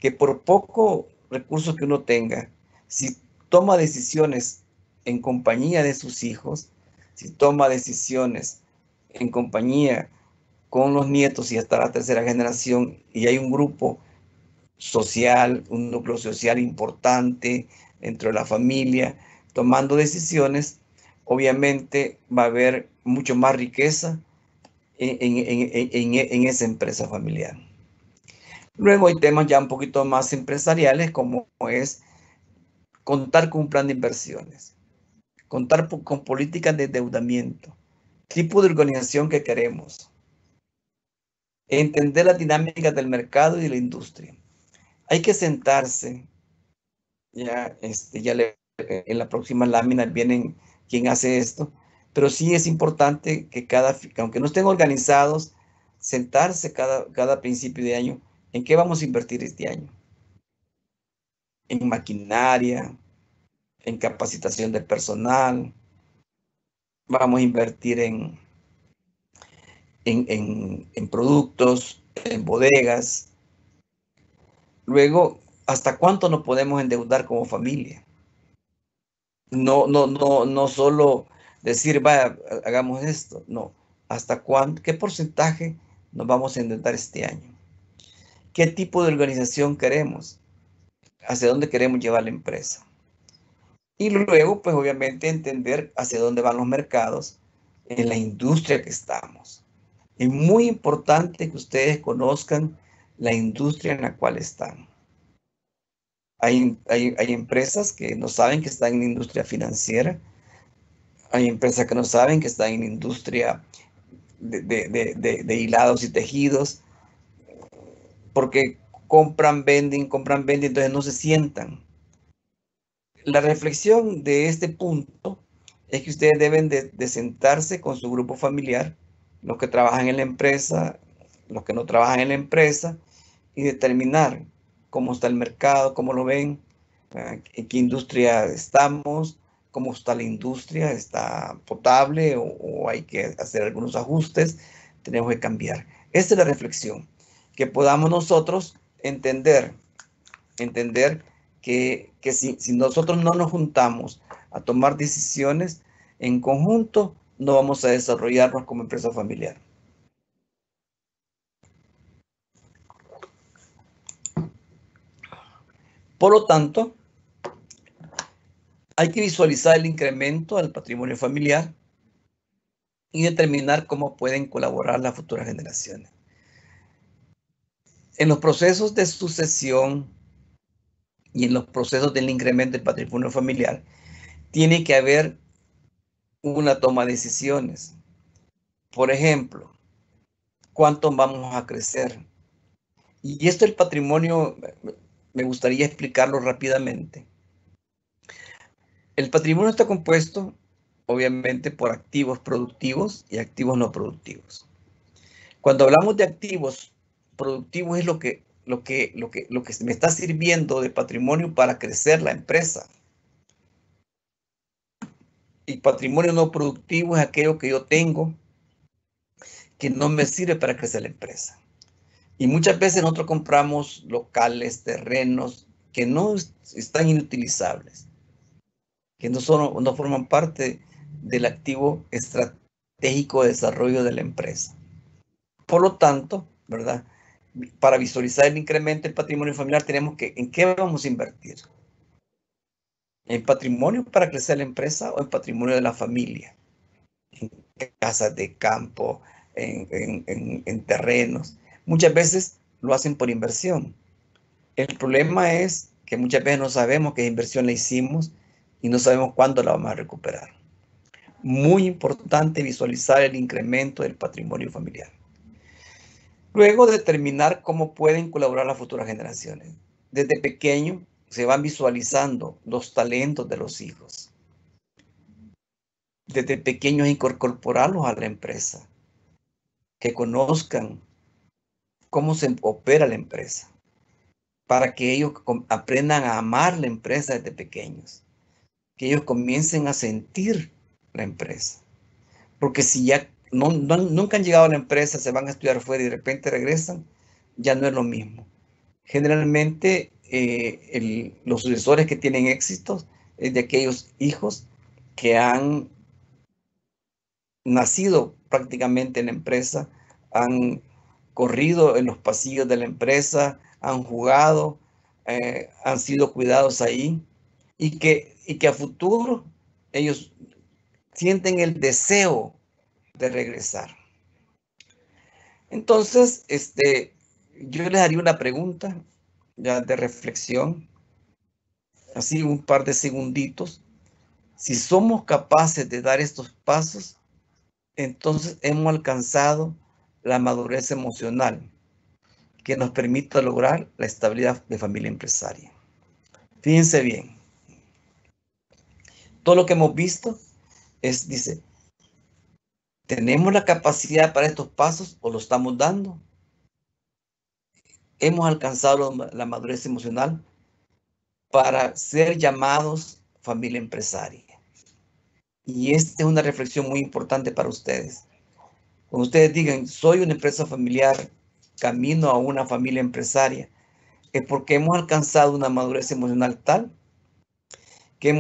que por poco recursos que uno tenga, si toma decisiones en compañía de sus hijos, si toma decisiones en compañía con los nietos y hasta la tercera generación, y hay un grupo social, un núcleo social importante dentro de la familia, tomando decisiones, obviamente va a haber mucho más riqueza en esa empresa familiar. Luego hay temas ya un poquito más empresariales, como es contar con un plan de inversiones, contar con políticas de endeudamiento, tipo de organización que queremos, entender las dinámicas del mercado y de la industria. Hay que sentarse, en la próxima lámina vienen quién hace esto, pero sí es importante que aunque no estén organizados, sentarse cada principio de año, ¿en qué vamos a invertir este año? En maquinaria, en capacitación de personal, vamos a invertir en productos, en bodegas. Luego, ¿hasta cuánto nos podemos endeudar como familia? No solo decir, vaya, hagamos esto. No, ¿hasta cuánto? ¿Qué porcentaje nos vamos a endeudar este año? ¿Qué tipo de organización queremos? ¿Hacia dónde queremos llevar la empresa? Y luego, pues obviamente entender hacia dónde van los mercados en la industria que estamos. Es muy importante que ustedes conozcan la industria en la cual están. Hay empresas que no saben que están en la industria financiera. Hay empresas que no saben que están en la industria de hilados y tejidos. Porque compran, venden, entonces no se sientan. La reflexión de este punto es que ustedes deben de sentarse con su grupo familiar, los que trabajan en la empresa, los que no trabajan en la empresa, y determinar cómo está el mercado, cómo lo ven, en qué industria estamos, cómo está la industria, está potable o hay que hacer algunos ajustes, tenemos que cambiar. Esta es la reflexión, que podamos nosotros entender que si nosotros no nos juntamos a tomar decisiones en conjunto, no vamos a desarrollarnos como empresa familiar. Por lo tanto, hay que visualizar el incremento del patrimonio familiar y determinar cómo pueden colaborar las futuras generaciones. En los procesos de sucesión y en los procesos del incremento del patrimonio familiar, tiene que haber una toma de decisiones. Por ejemplo, ¿cuánto vamos a crecer? Y esto el patrimonio, me gustaría explicarlo rápidamente. El patrimonio está compuesto, obviamente, por activos productivos y activos no productivos. Cuando hablamos de activos productivos es lo que me está sirviendo de patrimonio para crecer la empresa. Y patrimonio no productivo es aquello que yo tengo que no me sirve para crecer la empresa. Y muchas veces nosotros compramos locales, terrenos que no están inutilizables, que no forman parte del activo estratégico de desarrollo de la empresa. Por lo tanto, ¿verdad? Para visualizar el incremento del patrimonio familiar tenemos que, ¿en qué vamos a invertir? ¿En patrimonio para crecer la empresa o en patrimonio de la familia? En casas de campo, en terrenos. Muchas veces lo hacen por inversión. El problema es que muchas veces no sabemos qué inversión la hicimos y no sabemos cuándo la vamos a recuperar. Muy importante visualizar el incremento del patrimonio familiar. Luego, determinar cómo pueden colaborar las futuras generaciones. Desde pequeño se van visualizando los talentos de los hijos. Desde pequeños incorporarlos a la empresa, que conozcan cómo se opera la empresa, para que ellos aprendan a amar la empresa desde pequeños, que ellos comiencen a sentir la empresa. Porque si ya nunca han llegado a la empresa, se van a estudiar fuera y de repente regresan, ya no es lo mismo. Generalmente los sucesores que tienen éxitos es de aquellos hijos que han nacido prácticamente en la empresa, han corrido en los pasillos de la empresa, han jugado, han sido cuidados ahí y que a futuro ellos sienten el deseo de regresar. Entonces, yo les haría una pregunta ya de reflexión, así un par de segunditos. Si somos capaces de dar estos pasos, entonces hemos alcanzado la madurez emocional que nos permita lograr la estabilidad de familia empresaria. Fíjense bien, todo lo que hemos visto dice, ¿tenemos la capacidad para estos pasos o lo estamos dando? Hemos alcanzado la madurez emocional para ser llamados familia empresaria. Y esta es una reflexión muy importante para ustedes. Cuando ustedes digan, soy una empresa familiar, camino a una familia empresaria, es porque hemos alcanzado una madurez emocional tal que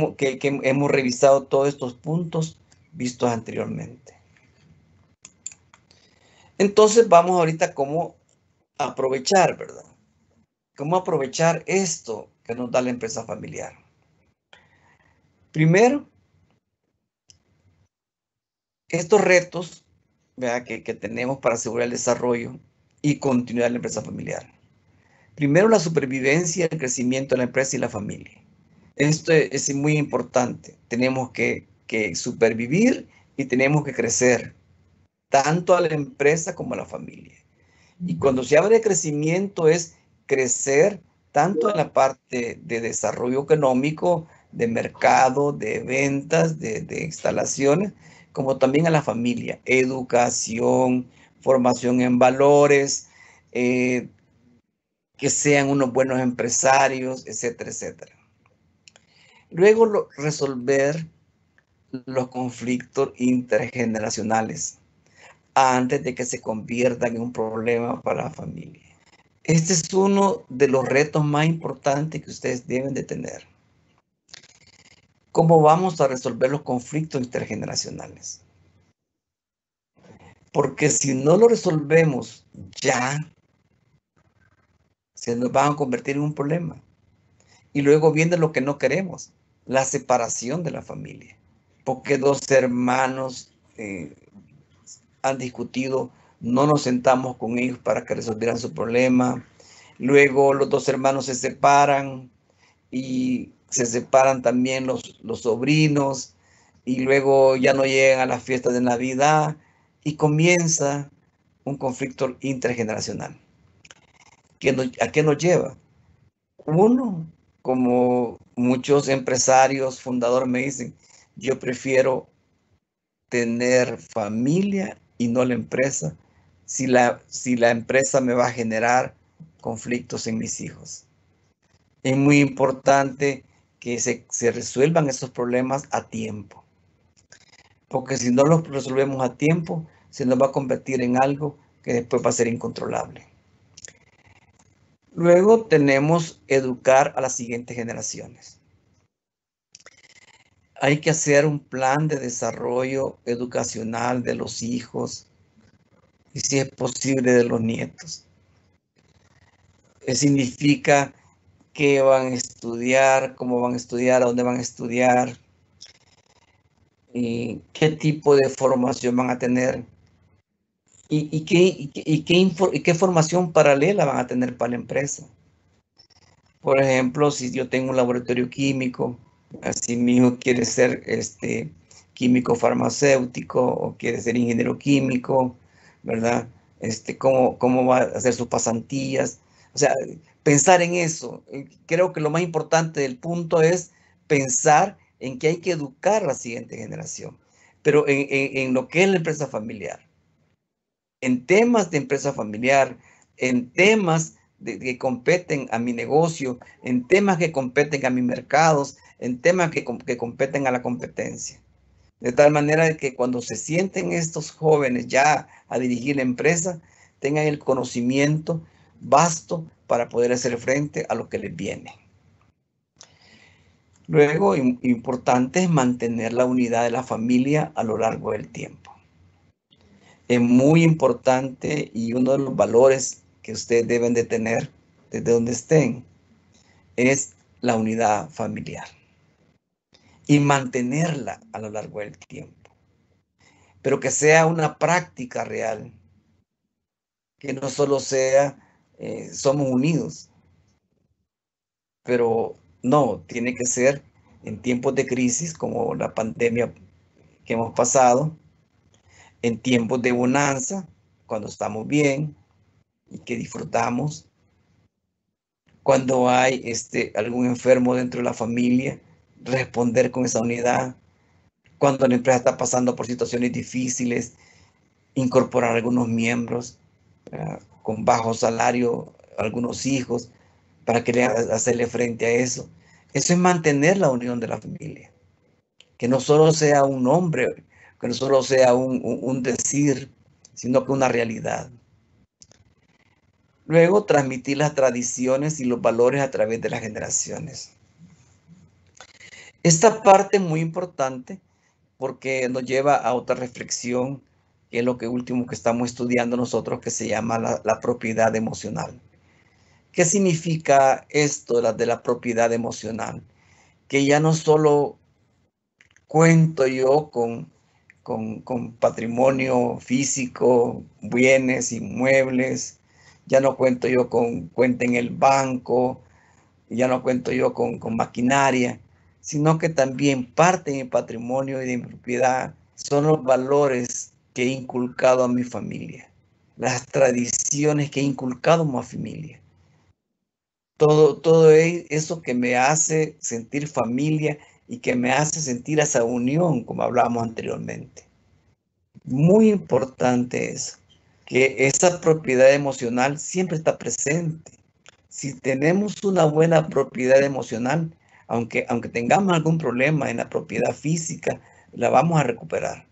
hemos revisado todos estos puntos vistos anteriormente. Entonces vamos ahorita a cómo aprovechar, ¿verdad? Cómo aprovechar esto que nos da la empresa familiar. Primero, estos retos, ¿verdad? Que tenemos para asegurar el desarrollo y continuidad de la empresa familiar. Primero, la supervivencia, el crecimiento de la empresa y la familia. Esto es muy importante. Tenemos que supervivir y tenemos que crecer, tanto a la empresa como a la familia. Y cuando se habla de crecimiento es crecer tanto en la parte de desarrollo económico, de mercado, de ventas, de instalaciones, como también a la familia, educación, formación en valores, que sean unos buenos empresarios, etcétera, etcétera. Luego, resolver los conflictos intergeneracionales antes de que se conviertan en un problema para la familia. Este es uno de los retos más importantes que ustedes deben de tener. ¿Cómo vamos a resolver los conflictos intergeneracionales? Porque si no lo resolvemos ya, se nos van a convertir en un problema. Y luego viene lo que no queremos, la separación de la familia. Porque dos hermanos han discutido, no nos sentamos con ellos para que resolvieran su problema. Luego los dos hermanos se separan y se separan también los sobrinos y luego ya no llegan a las fiestas de Navidad y comienza un conflicto intergeneracional. ¿A qué nos lleva? Uno, como muchos empresarios, fundadores me dicen, yo prefiero tener familia y no la empresa, si la empresa me va a generar conflictos en mis hijos. Es muy importante que se resuelvan esos problemas a tiempo, porque si no los resolvemos a tiempo, se nos va a convertir en algo que después va a ser incontrolable. Luego tenemos educar a las siguientes generaciones. Hay que hacer un plan de desarrollo educacional de los hijos y, si es posible, de los nietos. Significa qué van a estudiar, cómo van a estudiar, a dónde van a estudiar, y qué tipo de formación van a tener y qué formación paralela van a tener para la empresa. Por ejemplo, si yo tengo un laboratorio químico, así mi hijo quiere ser químico farmacéutico o quiere ser ingeniero químico, ¿verdad? ¿Cómo va a hacer sus pasantías? O sea, pensar en eso. Creo que lo más importante del punto es pensar en que hay que educar a la siguiente generación, pero en lo que es la empresa familiar, en temas de empresa familiar, en temas que competen a mi negocio, en temas que competen a mis mercados, en temas que competen a la competencia. De tal manera que cuando se sienten estos jóvenes ya a dirigir la empresa, tengan el conocimiento vasto para poder hacer frente a lo que les viene. Luego, importante es mantener la unidad de la familia a lo largo del tiempo. Es muy importante y uno de los valores que ustedes deben de tener desde donde estén es la unidad familiar y mantenerla a lo largo del tiempo, pero que sea una práctica real, que no solo sea somos unidos, pero no, tiene que ser en tiempos de crisis como la pandemia que hemos pasado, en tiempos de bonanza, cuando estamos bien y que disfrutamos, cuando hay algún enfermo dentro de la familia, responder con esa unidad, cuando la empresa está pasando por situaciones difíciles, incorporar algunos miembros con bajo salario, algunos hijos, para que hacerle frente a eso. Eso es mantener la unión de la familia. Que no solo sea un nombre, que no solo sea un decir, sino que una realidad. Luego, transmitir las tradiciones y los valores a través de las generaciones. Esta parte es muy importante porque nos lleva a otra reflexión, que es lo último que estamos estudiando nosotros, que se llama la propiedad emocional. ¿Qué significa esto de la propiedad emocional? Que ya no solo cuento yo con patrimonio físico, bienes, inmuebles, ya no cuento yo con cuenta en el banco, ya no cuento yo con maquinaria, sino que también parte de mi patrimonio y de mi propiedad son los valores que he inculcado a mi familia, las tradiciones que he inculcado a mi familia. todo eso que me hace sentir familia y que me hace sentir esa unión, como hablábamos anteriormente. Muy importante eso, que esa propiedad emocional siempre está presente. Si tenemos una buena propiedad emocional, aunque tengamos algún problema en la propiedad física, la vamos a recuperar.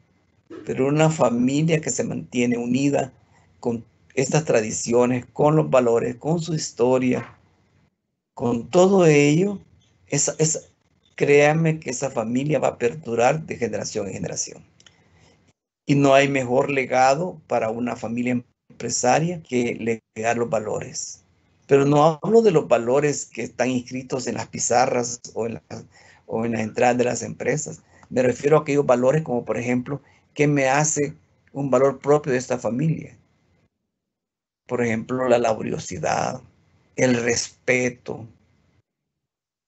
Pero una familia que se mantiene unida con estas tradiciones, con los valores, con su historia, con todo ello, créanme que esa familia va a perdurar de generación en generación. Y no hay mejor legado para una familia empresaria que legar los valores. Pero no hablo de los valores que están inscritos en las pizarras o en las entradas de las empresas. Me refiero a aquellos valores como, por ejemplo, ¿qué me hace un valor propio de esta familia? Por ejemplo, la laboriosidad, el respeto,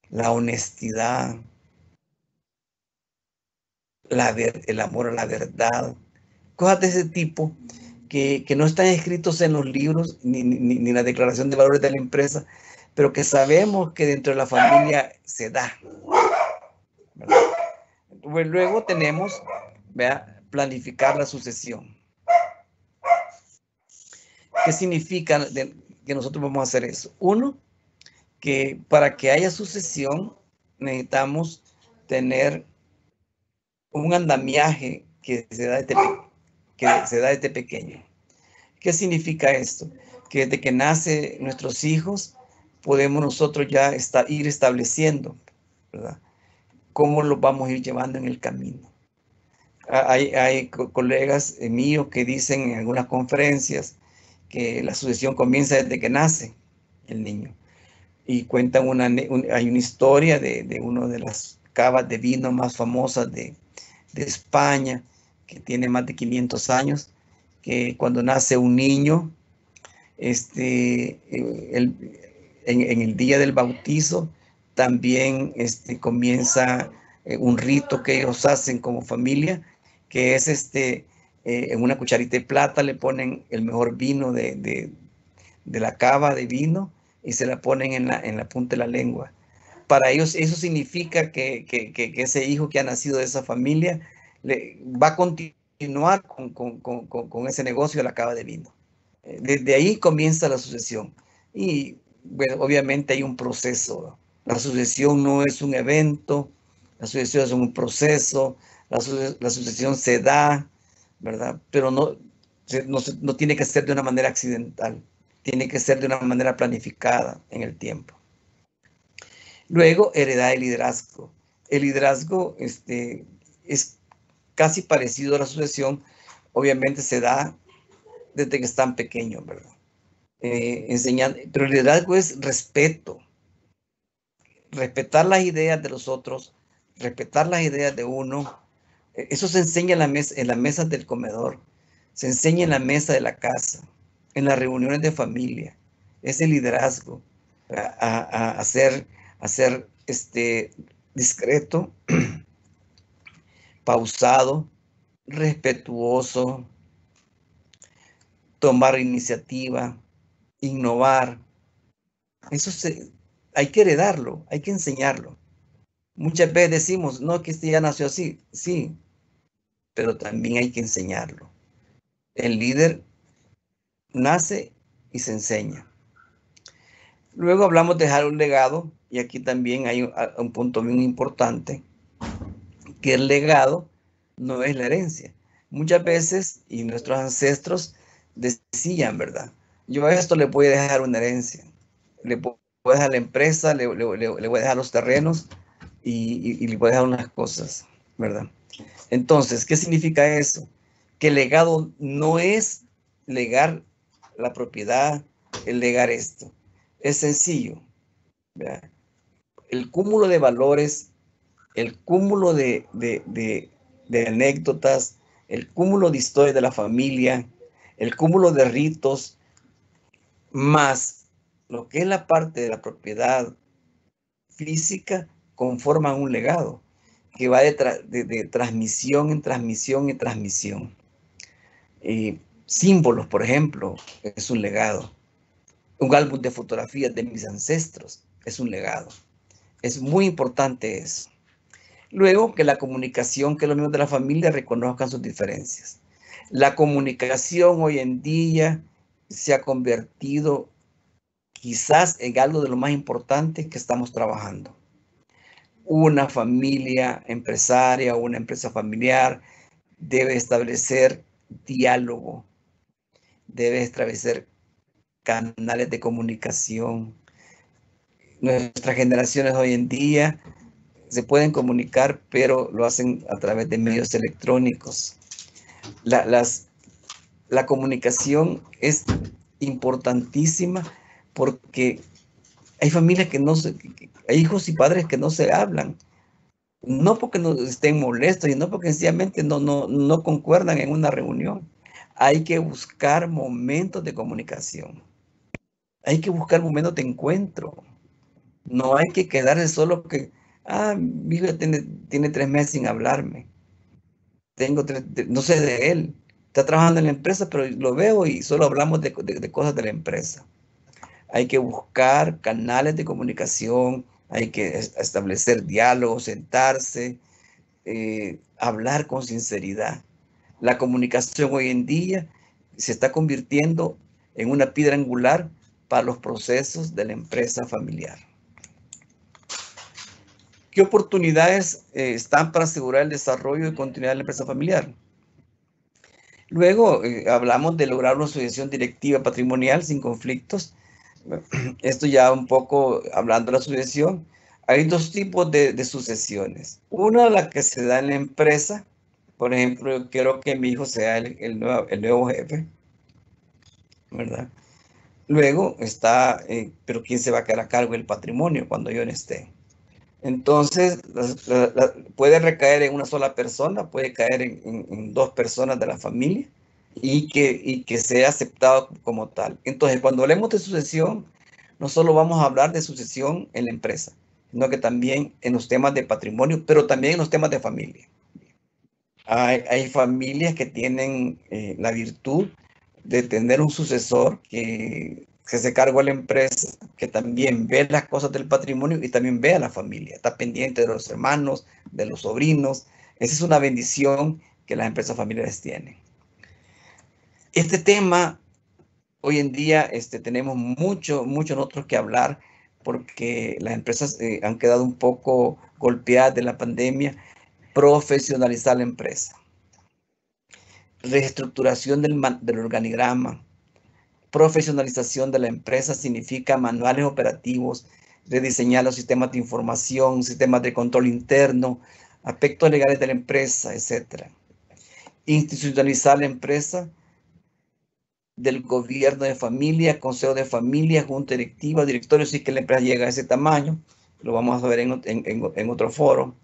la honestidad, el amor a la verdad, cosas de ese tipo que no están escritos en los libros ni en la declaración de valores de la empresa, pero que sabemos que dentro de la familia se da. Pues luego tenemos, planificar la sucesión. ¿Qué significa que nosotros vamos a hacer eso? Uno, que para que haya sucesión necesitamos tener un andamiaje que se da desde pequeño. ¿Qué significa esto? Que desde que nacen nuestros hijos podemos nosotros ya ir estableciendo, ¿verdad?, cómo los vamos a ir llevando en el camino. Hay colegas míos que dicen en algunas conferencias que la sucesión comienza desde que nace el niño. Y cuentan hay una historia de una de las cavas de vino más famosas de España, que tiene más de 500 años, que cuando nace un niño, en el día del bautizo, también comienza un rito que ellos hacen como familia, que es en una cucharita de plata le ponen el mejor vino de la cava de vino y se la ponen en la punta de la lengua. Para ellos eso significa que ese hijo que ha nacido de esa familia va a continuar con ese negocio de la cava de vino. Desde ahí comienza la sucesión. Y bueno, obviamente hay un proceso. La sucesión no es un evento, la sucesión es un proceso, la sucesión se da, ¿verdad? Pero no tiene que ser de una manera accidental, tiene que ser de una manera planificada en el tiempo. Luego, heredad y liderazgo. El liderazgo es casi parecido a la sucesión, obviamente se da desde que están pequeños, ¿verdad? Pero el liderazgo es respeto, respetar las ideas de los otros, respetar las ideas de uno. Eso se enseña en las mesas del comedor, se enseña en la mesa de la casa, en las reuniones de familia. Es el liderazgo, a ser discreto, pausado, respetuoso, tomar iniciativa, innovar. Eso hay que heredarlo, hay que enseñarlo. Muchas veces decimos, no, que ya nació así. Sí, pero también hay que enseñarlo. El líder nace y se enseña. Luego hablamos de dejar un legado, y aquí también hay un punto muy importante, que el legado no es la herencia. Muchas veces, y nuestros ancestros decían, ¿verdad? Yo a esto le voy a dejar una herencia. Le voy a dejar la empresa, le voy a dejar los terrenos y le voy a dejar unas cosas, ¿verdad? Entonces, ¿qué significa eso? Que el legado no es legar la propiedad, el legar esto. Es sencillo, ¿verdad? El cúmulo de valores, el cúmulo de anécdotas, el cúmulo de historia de la familia, el cúmulo de ritos, más lo que es la parte de la propiedad física, conforman un legado que va de transmisión en transmisión en transmisión. Símbolos, por ejemplo, es un legado. un álbum de fotografías de mis ancestros. Es un legado. Es muy importante eso. Luego, que la comunicación, que los miembros de la familia reconozcan sus diferencias. La comunicación hoy en día se ha convertido quizás en algo de lo más importante que estamos trabajando. Una familia empresaria o una empresa familiar debe establecer diálogo, debe establecer canales de comunicación. Nuestras generaciones hoy en día se pueden comunicar, pero lo hacen a través de medios electrónicos. La comunicación es importantísima porque hay familias que no se, hay hijos y padres que no se hablan, no porque no estén molestos y no porque sencillamente no concuerdan en una reunión. Hay que buscar momentos de comunicación. Hay que buscar momentos de encuentro. No hay que quedarse solo que, mi hijo tiene 3 meses sin hablarme. No sé de él. Está trabajando en la empresa, pero lo veo y solo hablamos de cosas de la empresa. Hay que buscar canales de comunicación, hay que establecer diálogos, sentarse, hablar con sinceridad. La comunicación hoy en día se está convirtiendo en una piedra angular para los procesos de la empresa familiar. ¿Qué oportunidades están para asegurar el desarrollo y continuidad de la empresa familiar? Luego hablamos de lograr una sucesión directiva patrimonial sin conflictos. Esto ya un poco hablando de la sucesión. Hay 2 tipos de sucesiones. Una, la que se da en la empresa. Por ejemplo, yo quiero que mi hijo sea el nuevo jefe, ¿verdad? Luego está, pero ¿quién se va a quedar a cargo del patrimonio cuando yo no esté? Entonces, puede recaer en una sola persona, puede caer en 2 personas de la familia y que sea aceptado como tal. Entonces, cuando hablemos de sucesión, no solo vamos a hablar de sucesión en la empresa, sino que también en los temas de patrimonio, pero también en los temas de familia. Hay familias que tienen la virtud de tener un sucesor que se cargó a la empresa, que también ve las cosas del patrimonio y también ve a la familia, está pendiente de los hermanos, de los sobrinos. Esa es una bendición que las empresas familiares tienen. Este tema, hoy en día tenemos mucho nosotros que hablar porque las empresas han quedado un poco golpeadas de la pandemia. Profesionalizar la empresa. Reestructuración del organigrama. Profesionalización de la empresa significa manuales operativos, rediseñar los sistemas de información, sistemas de control interno, aspectos legales de la empresa, etc. Institucionalizar la empresa del gobierno de familia, consejo de familia, junta directiva, directorio, si es que la empresa llega a ese tamaño. Lo vamos a ver en otro foro.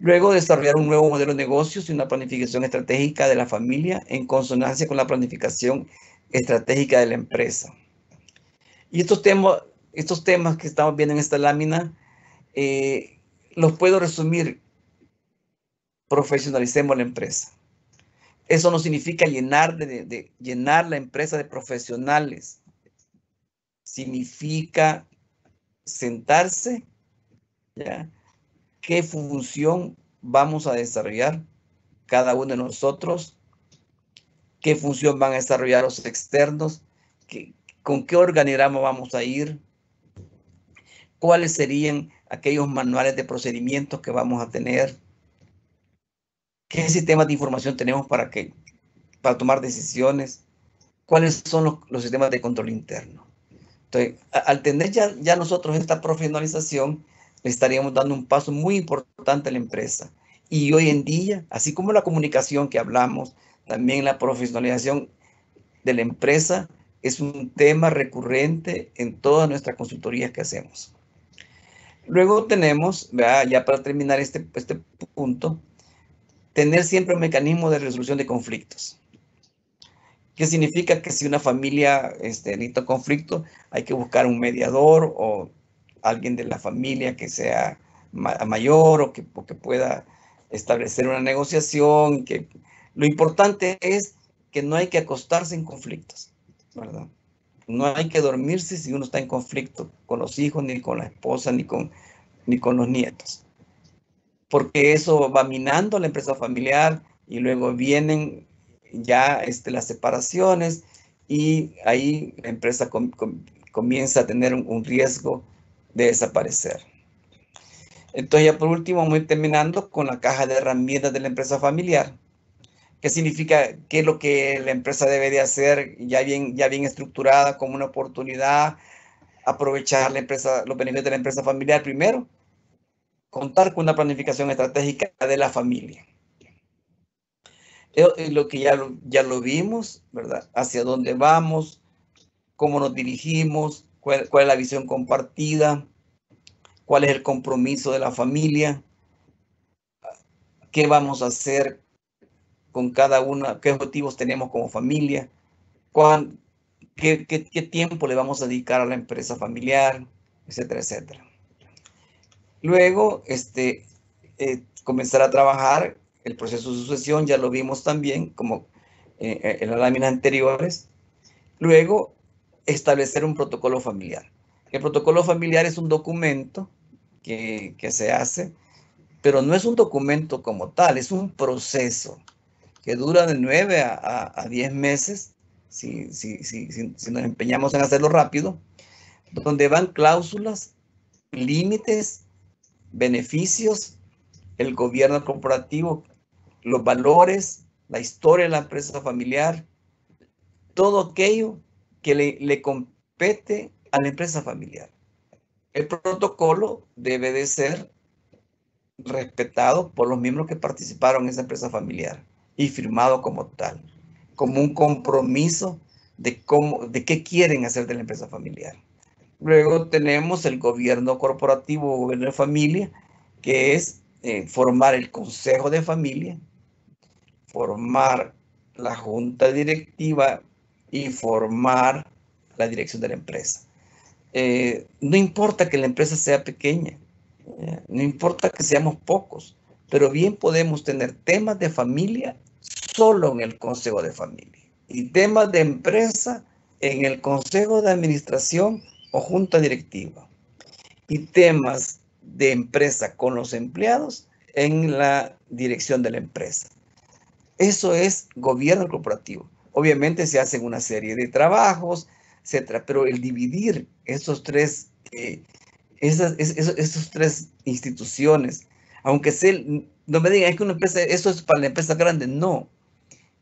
Luego, desarrollar un nuevo modelo de negocios y una planificación estratégica de la familia en consonancia con la planificación estratégica de la empresa. Y estos temas que estamos viendo en esta lámina, los puedo resumir. Profesionalicemos la empresa. Eso no significa llenar la empresa de profesionales. Significa sentarse, ¿ya? ¿Qué función vamos a desarrollar cada uno de nosotros? ¿Qué función van a desarrollar los externos? ¿Con qué organigrama vamos a ir? ¿Cuáles serían aquellos manuales de procedimientos que vamos a tener? ¿Qué sistemas de información tenemos para tomar decisiones? ¿Cuáles son los sistemas de control interno? Entonces, al tener ya nosotros esta profesionalización, le estaríamos dando un paso muy importante a la empresa. Y hoy en día, así como la comunicación que hablamos, también la profesionalización de la empresa es un tema recurrente en todas nuestras consultorías que hacemos. Luego tenemos, ya para terminar este punto, tener siempre un mecanismo de resolución de conflictos. ¿Qué significa? Que si una familia necesita conflicto, hay que buscar un mediador o alguien de la familia que sea mayor o que pueda establecer una negociación. Lo importante es que no hay que acostarse en conflictos, ¿verdad? No hay que dormirse si uno está en conflicto con los hijos, ni con la esposa, ni con los nietos. Porque eso va minando la empresa familiar y luego vienen ya las separaciones y ahí la empresa comienza a tener un riesgo de desaparecer. Entonces ya por último voy terminando con la caja de herramientas de la empresa familiar. ¿Qué significa? ¿Qué es lo que la empresa debe de hacer ya bien estructurada como una oportunidad? Aprovechar los beneficios de la empresa familiar primero. Contar con una planificación estratégica de la familia. Es lo que ya lo vimos, ¿verdad? Hacia dónde vamos, cómo nos dirigimos, cuál es la visión compartida, cuál es el compromiso de la familia, qué vamos a hacer con cada una, qué objetivos tenemos como familia, qué tiempo le vamos a dedicar a la empresa familiar, etcétera, etcétera. Luego, comenzar a trabajar el proceso de sucesión, ya lo vimos también, como en las láminas anteriores. Luego, establecer un protocolo familiar. El protocolo familiar es un documento que se hace, pero no es un documento como tal, es un proceso que dura de 9 a 10 meses, si nos empeñamos en hacerlo rápido, donde van cláusulas, límites, beneficios, el gobierno corporativo, los valores, la historia de la empresa familiar, todo aquello que le compete a la empresa familiar. El protocolo debe de ser respetado por los miembros que participaron en esa empresa familiar y firmado como tal, como un compromiso de qué quieren hacer de la empresa familiar. Luego tenemos el gobierno corporativo o gobierno de familia, que es formar el consejo de familia, formar la junta directiva y formar la dirección de la empresa. No importa que la empresa sea pequeña, no importa que seamos pocos, pero bien podemos tener temas de familia solo en el consejo de familia y temas de empresa en el consejo de administración o junta directiva y temas de empresa con los empleados en la dirección de la empresa. Eso es gobierno corporativo. Obviamente se hacen una serie de trabajos, etcétera, pero el dividir esas tres instituciones, aunque no me digan, es que una empresa, eso es para la empresa grande, no.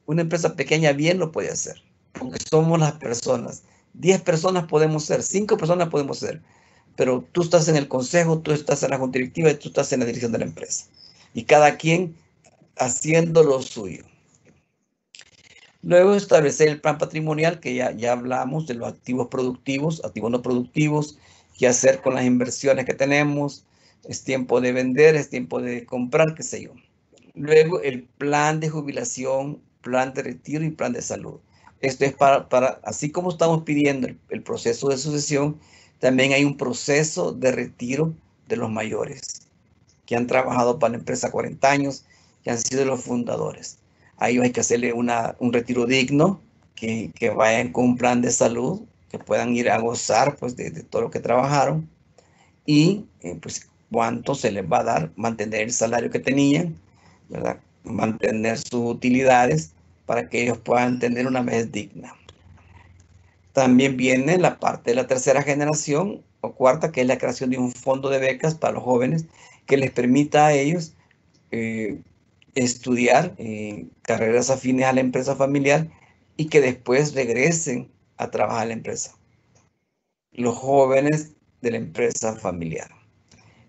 Una empresa pequeña bien lo puede hacer, porque somos las personas. 10 personas podemos ser, 5 personas podemos ser, pero tú estás en el consejo, tú estás en la junta directiva y tú estás en la dirección de la empresa. Y cada quien haciendo lo suyo. Luego establecer el plan patrimonial, que ya hablamos de los activos productivos, activos no productivos, qué hacer con las inversiones que tenemos, es tiempo de vender, es tiempo de comprar, qué sé yo. Luego el plan de jubilación, plan de retiro y plan de salud. Esto es para así como estamos pidiendo el proceso de sucesión, también hay un proceso de retiro de los mayores, que han trabajado para la empresa 40 años, que han sido los fundadores. A ellos hay que hacerle un retiro digno, que vayan con un plan de salud, que puedan ir a gozar pues, de todo lo que trabajaron y pues cuánto se les va a dar, mantener el salario que tenían, ¿verdad? Mantener sus utilidades para que ellos puedan tener una vejez digna. También viene la parte de la tercera generación o cuarta, que es la creación de un fondo de becas para los jóvenes que les permita a ellos estudiar carreras afines a la empresa familiar y que después regresen a trabajar en la empresa. Los jóvenes de la empresa familiar.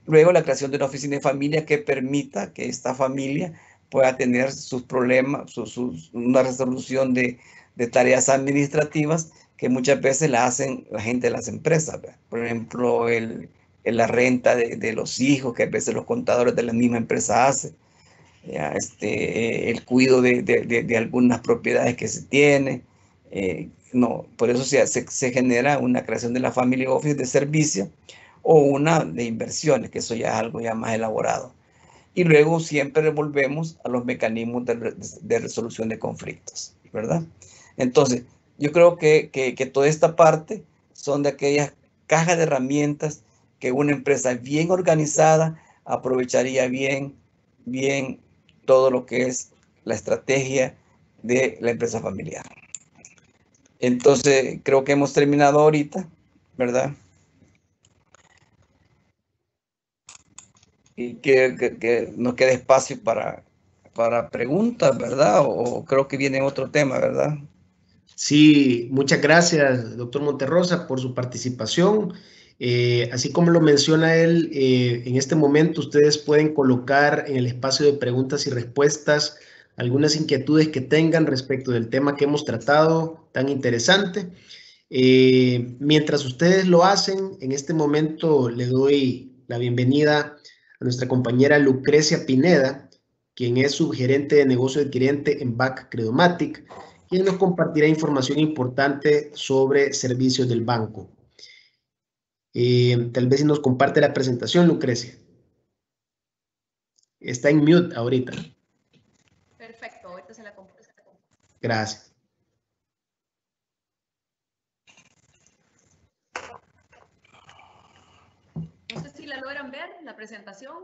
Luego la creación de una oficina de familia que permita que esta familia pueda tener sus problemas, una resolución de tareas administrativas que muchas veces la hacen la gente de las empresas. ¿Verdad? Por ejemplo, la renta de los hijos, que a veces los contadores de la misma empresa hacen. Ya, el cuidado de algunas propiedades que se tiene. No, por eso se genera una creación de la Family Office de servicio o una de inversiones, que eso ya es algo ya más elaborado. Y luego siempre volvemos a los mecanismos de resolución de conflictos, ¿verdad? Entonces, Yo creo que toda esta parte son de aquellas cajas de herramientas que una empresa bien organizada aprovecharía bien todo lo que es la estrategia de la empresa familiar. Entonces, creo que hemos terminado ahorita, ¿verdad? Y que nos quede espacio para preguntas, ¿verdad? O creo que viene otro tema, ¿verdad? Sí, muchas gracias, doctor Monterrosa, por su participación. Así como lo menciona él, en este momento ustedes pueden colocar en el espacio de preguntas y respuestas algunas inquietudes que tengan respecto del tema que hemos tratado tan interesante. Mientras ustedes lo hacen, en este momento le doy la bienvenida a nuestra compañera Lucrecia Pineda, quien es subgerente de negocio adquirente en BAC Credomatic, quien nos compartirá información importante sobre servicios del banco. Tal vez si nos comparte la presentación, Lucrecia. Está en mute ahorita. Perfecto, ahorita se la comparto. Gracias. No sé si la logran ver, la presentación.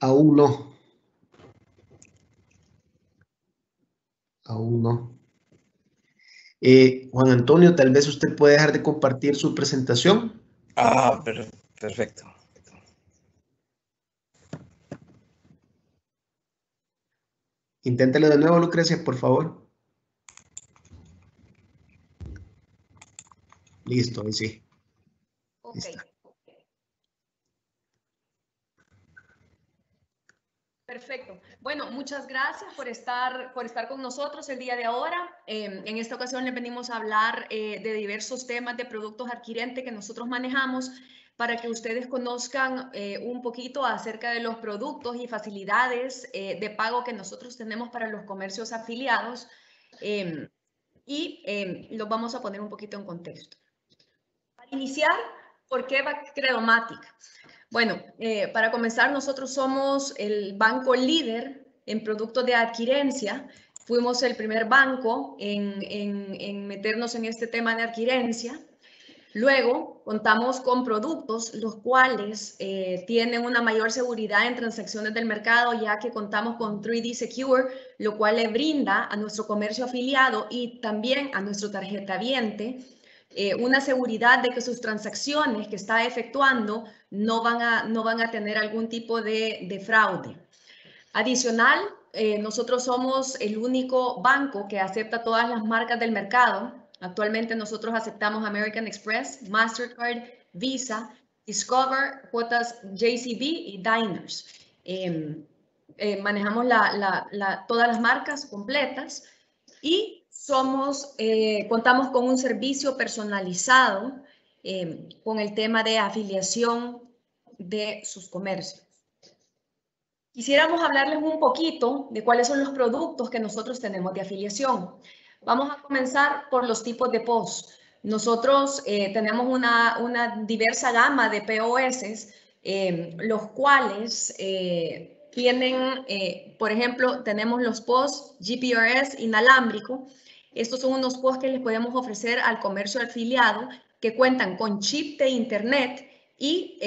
Aún no. Aún no. Juan Antonio, tal vez usted puede dejar de compartir su presentación. Ah, perfecto. Inténtelo de nuevo, Lucrecia, por favor. Listo, ahí sí. Ok. Perfecto. Bueno, muchas gracias por estar con nosotros el día de ahora. En esta ocasión les venimos a hablar de diversos temas de productos adquirentes que nosotros manejamos para que ustedes conozcan un poquito acerca de los productos y facilidades de pago que nosotros tenemos para los comercios afiliados y los vamos a poner un poquito en contexto. Para iniciar, ¿por qué BAC Credomatic? Bueno, para comenzar, nosotros somos el banco líder en productos de adquirencia. Fuimos el primer banco en meternos en este tema de adquirencia. Luego, contamos con productos los cuales tienen una mayor seguridad en transacciones del mercado, ya que contamos con 3D Secure, lo cual le brinda a nuestro comercio afiliado y también a nuestro tarjetaviente una seguridad de que sus transacciones que está efectuando no van a tener algún tipo de fraude. Adicional, nosotros somos el único banco que acepta todas las marcas del mercado. Actualmente nosotros aceptamos American Express, Mastercard, Visa, Discover, cuotas JCB y Diners. Manejamos todas las marcas completas y contamos con un servicio personalizado con el tema de afiliación de sus comercios. Quisiéramos hablarles un poquito de cuáles son los productos que nosotros tenemos de afiliación. Vamos a comenzar por los tipos de POS. Nosotros tenemos una diversa gama de POS, los cuales tienen, por ejemplo, tenemos los POS GPRS inalámbrico. Estos son unos POS que les podemos ofrecer al comercio afiliado que cuentan con chip de internet y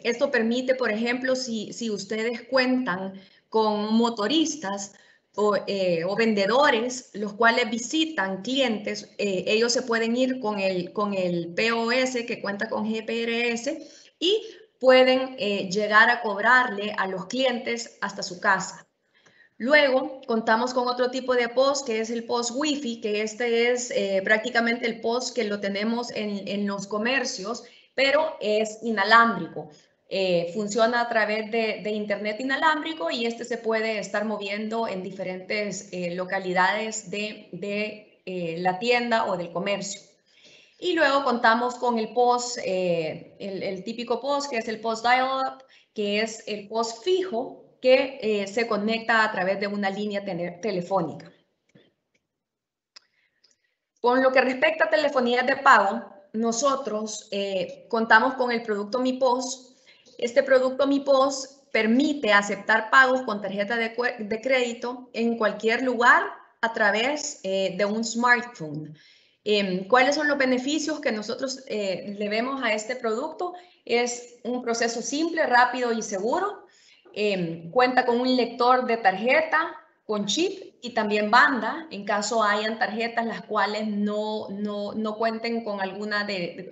esto permite, por ejemplo, si ustedes cuentan con motoristas o vendedores, los cuales visitan clientes, ellos se pueden ir con el POS que cuenta con GPRS y pueden llegar a cobrarle a los clientes hasta su casa. Luego, contamos con otro tipo de POS, que es el POS Wi-Fi, que este es prácticamente el POS que lo tenemos en los comercios, pero es inalámbrico. Funciona a través de internet inalámbrico y este se puede estar moviendo en diferentes localidades de la tienda o del comercio. Y luego contamos con el POS, el típico POS, que es el POS Dial-Up, que es el POS fijo, que se conecta a través de una línea telefónica. Con lo que respecta a telefonía de pago, nosotros contamos con el producto Mi POS. Este producto Mi POS permite aceptar pagos con tarjeta de crédito en cualquier lugar a través de un smartphone. ¿Cuáles son los beneficios que nosotros le vemos a este producto? Es un proceso simple, rápido y seguro. Cuenta con un lector de tarjeta, con chip y también banda, en caso hayan tarjetas las cuales no cuenten con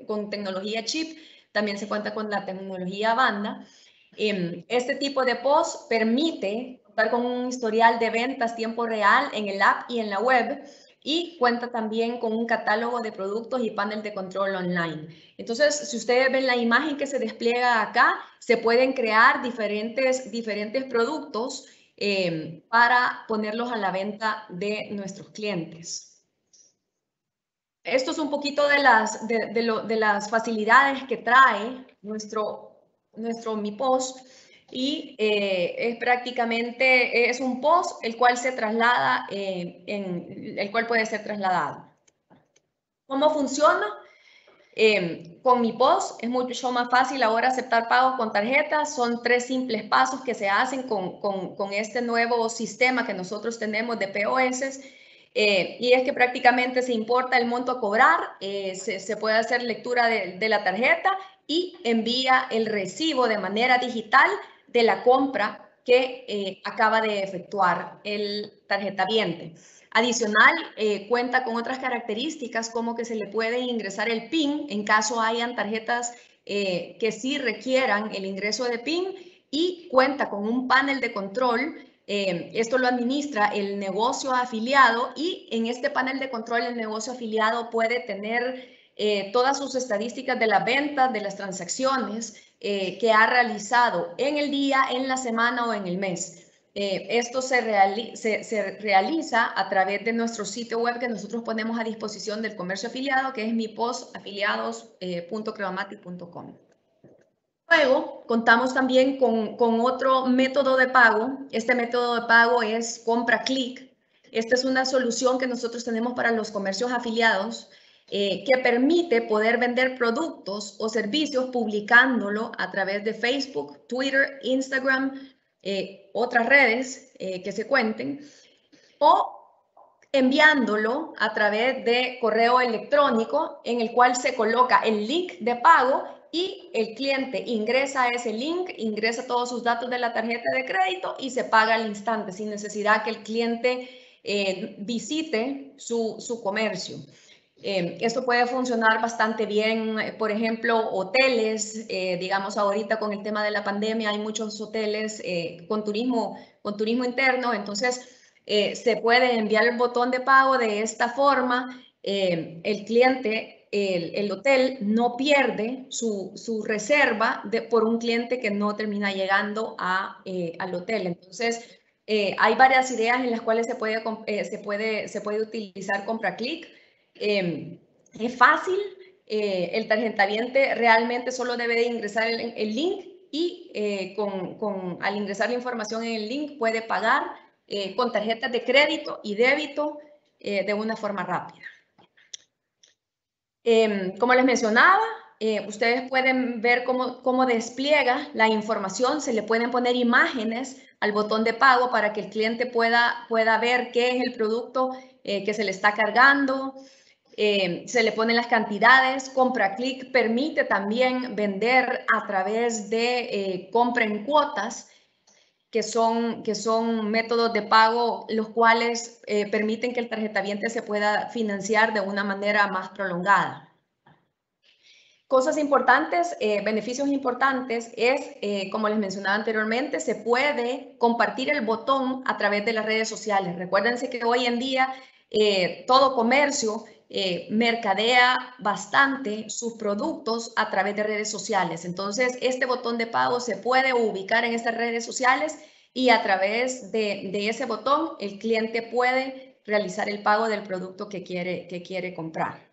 con tecnología chip, también se cuenta con la tecnología banda. Este tipo de POS permite contar con un historial de ventas tiempo real en el app y en la web, y cuenta también con un catálogo de productos y panel de control online. Entonces, si ustedes ven la imagen que se despliega acá, se pueden crear diferentes productos para ponerlos a la venta de nuestros clientes. Esto es un poquito de las facilidades que trae nuestro Mi POS. Y es un POS el cual se traslada, el cual puede ser trasladado. ¿Cómo funciona? Con Mi POS es mucho más fácil ahora aceptar pagos con tarjetas. Son 3 simples pasos que se hacen con este nuevo sistema que nosotros tenemos de POS. Y es que prácticamente se importa el monto a cobrar, se puede hacer lectura de la tarjeta y envía el recibo de manera digital de la compra que acaba de efectuar el tarjetaviente. Adicional, cuenta con otras características como que se le puede ingresar el PIN en caso hayan tarjetas que sí requieran el ingreso de PIN, y cuenta con un panel de control. Esto lo administra el negocio afiliado, y en este panel de control el negocio afiliado puede tener todas sus estadísticas de las ventas, de las transacciones que ha realizado en el día, en la semana o en el mes. Esto se realiza a través de nuestro sitio web que nosotros ponemos a disposición del comercio afiliado, que es miposafiliados.credomatic.com. Luego, contamos también con otro método de pago. Este método de pago es compra clic. Esta es una solución que nosotros tenemos para los comercios afiliados que permite poder vender productos o servicios publicándolo a través de Facebook, Twitter, Instagram, otras redes que se cuenten, o enviándolo a través de correo electrónico en el cual se coloca el link de pago y el cliente ingresa a ese link, ingresa todos sus datos de la tarjeta de crédito y se paga al instante sin necesidad que el cliente visite su comercio. Esto puede funcionar bastante bien, por ejemplo, hoteles, digamos ahorita con el tema de la pandemia hay muchos hoteles con turismo interno, entonces se puede enviar el botón de pago de esta forma. El cliente, el hotel no pierde su reserva por un cliente que no termina llegando al hotel. Entonces, hay varias ideas en las cuales se puede utilizar compra clic. Es fácil, el tarjetaviente realmente solo debe de ingresar el link y al ingresar la información en el link puede pagar con tarjetas de crédito y débito de una forma rápida. Como les mencionaba, ustedes pueden ver cómo despliega la información. Se le pueden poner imágenes al botón de pago para que el cliente pueda ver qué es el producto que se le está cargando. Se le ponen las cantidades. Compra clic permite también vender a través de compra en cuotas, que son métodos de pago los cuales permiten que el tarjetaviente se pueda financiar de una manera más prolongada. Cosas importantes, beneficios importantes es, como les mencionaba anteriormente, se puede compartir el botón a través de las redes sociales. Recuérdense que hoy en día todo comercio mercadea bastante sus productos a través de redes sociales. Entonces, este botón de pago se puede ubicar en estas redes sociales y a través de ese botón el cliente puede realizar el pago del producto que quiere comprar.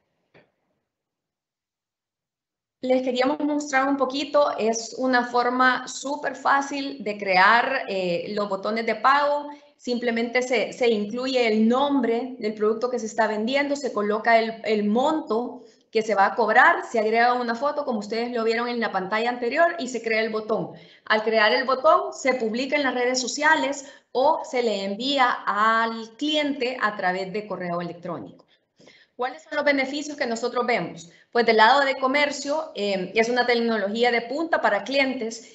Les queríamos mostrar un poquito, es una forma súper fácil de crear los botones de pago. Simplemente se incluye el nombre del producto que se está vendiendo, se coloca el monto que se va a cobrar, se agrega una foto como ustedes lo vieron en la pantalla anterior y se crea el botón. Al crear el botón se publica en las redes sociales o se le envía al cliente a través de correo electrónico. ¿Cuáles son los beneficios que nosotros vemos? Pues del lado de comercio, es una tecnología de punta para clientes.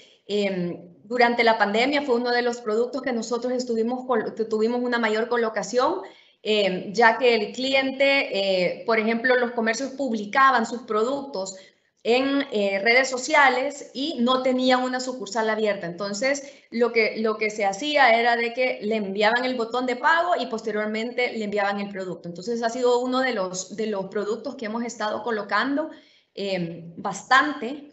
Durante la pandemia fue uno de los productos que nosotros tuvimos una mayor colocación, ya que el cliente, por ejemplo, los comercios publicaban sus productos en redes sociales y no tenían una sucursal abierta. Entonces, lo que se hacía era de que le enviaban el botón de pago y posteriormente le enviaban el producto. Entonces, ha sido uno de los productos que hemos estado colocando bastante.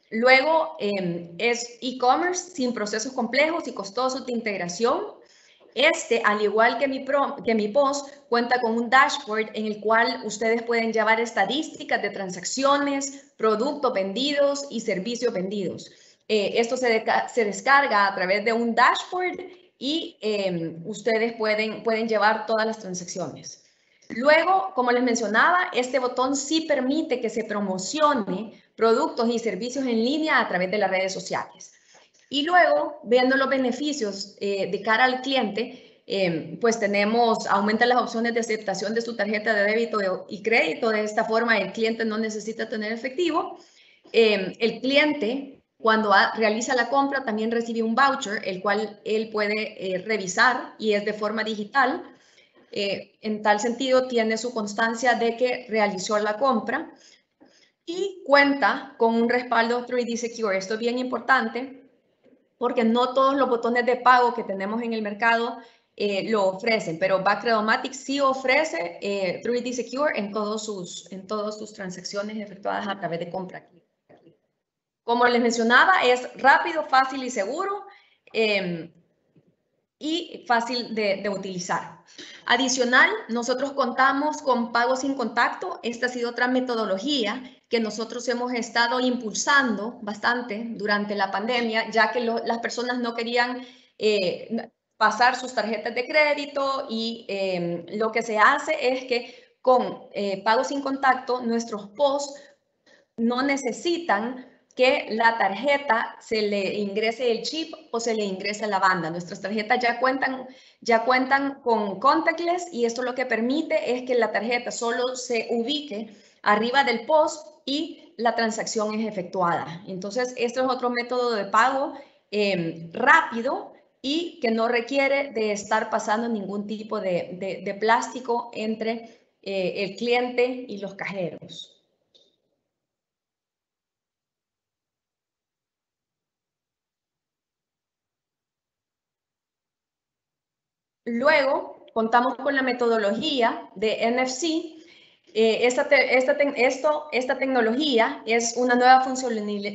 Luego, es e-commerce sin procesos complejos y costosos de integración. Al igual que mi post, cuenta con un dashboard en el cual ustedes pueden llevar estadísticas de transacciones, productos vendidos y servicios vendidos. Esto se descarga a través de un dashboard y ustedes pueden llevar todas las transacciones. Luego, como les mencionaba, este botón sí permite que se promocione productos y servicios en línea a través de las redes sociales. Y luego, viendo los beneficios de cara al cliente, pues aumenta las opciones de aceptación de su tarjeta de débito y crédito. De esta forma, el cliente no necesita tener efectivo. El cliente, cuando realiza la compra, también recibe un voucher, el cual él puede revisar y es de forma digital. En tal sentido, tiene su constancia de que realizó la compra y cuenta con un respaldo 3D Secure. Esto es bien importante porque no todos los botones de pago que tenemos en el mercado lo ofrecen, pero Bacredomatic sí ofrece 3D Secure en todas sus transacciones efectuadas a través de compra. Como les mencionaba, es rápido, fácil y seguro y fácil de utilizar. Adicional, nosotros contamos con pago sin contacto. Esta ha sido otra metodología que nosotros hemos estado impulsando bastante durante la pandemia, ya que las personas no querían pasar sus tarjetas de crédito y lo que se hace es que con pago sin contacto, nuestros POS no necesitan que la tarjeta se le ingrese el chip o se le ingrese la banda. Nuestras tarjetas ya cuentan con contactless y esto lo que permite es que la tarjeta solo se ubique arriba del POS y la transacción es efectuada. Entonces, esto es otro método de pago rápido y que no requiere de estar pasando ningún tipo de plástico entre el cliente y los cajeros. Luego, contamos con la metodología de NFC. Esta tecnología es una nueva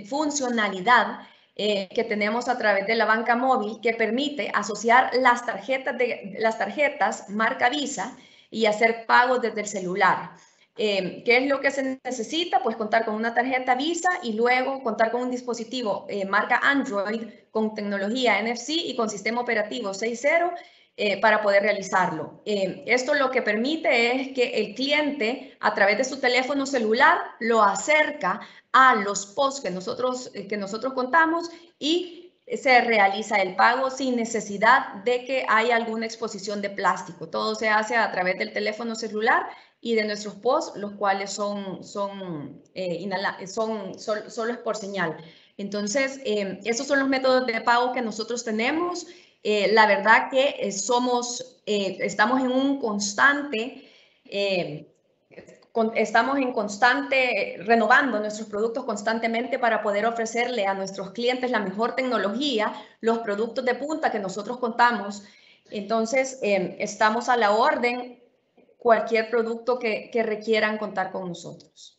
funcionalidad que tenemos a través de la banca móvil que permite asociar las tarjetas marca Visa y hacer pagos desde el celular. ¿Qué es lo que se necesita? Pues contar con una tarjeta Visa y luego contar con un dispositivo marca Android con tecnología NFC y con sistema operativo 6.0 para poder realizarlo. Esto lo que permite es que el cliente, a través de su teléfono celular, lo acerca a los POS que nosotros contamos y se realiza el pago sin necesidad de que haya alguna exposición de plástico. Todo se hace a través del teléfono celular y de nuestros POS, los cuales solo es por señal. Entonces, esos son los métodos de pago que nosotros tenemos. La verdad que estamos en un constante, renovando nuestros productos constantemente para poder ofrecerle a nuestros clientes la mejor tecnología, los productos de punta que nosotros contamos. Entonces, estamos a la orden cualquier producto que requieran contar con nosotros.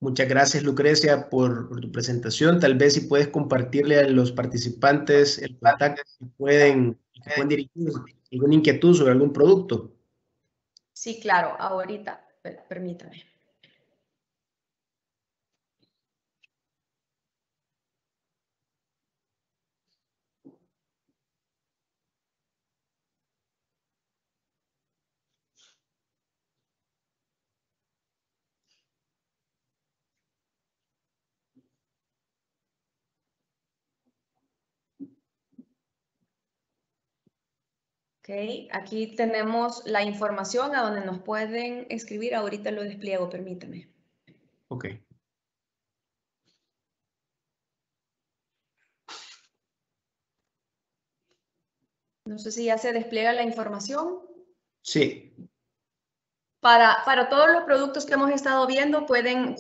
Muchas gracias, Lucrecia, por tu presentación. Tal vez si puedes compartirle a los participantes el contacto que pueden dirigir alguna inquietud sobre algún producto. Sí, claro, ahorita, permítame. Ok, aquí tenemos la información a donde nos pueden escribir. Ahorita lo despliego, permítame. Ok. No sé si ya se despliega la información. Sí. Para todos los productos que hemos estado viendo, pueden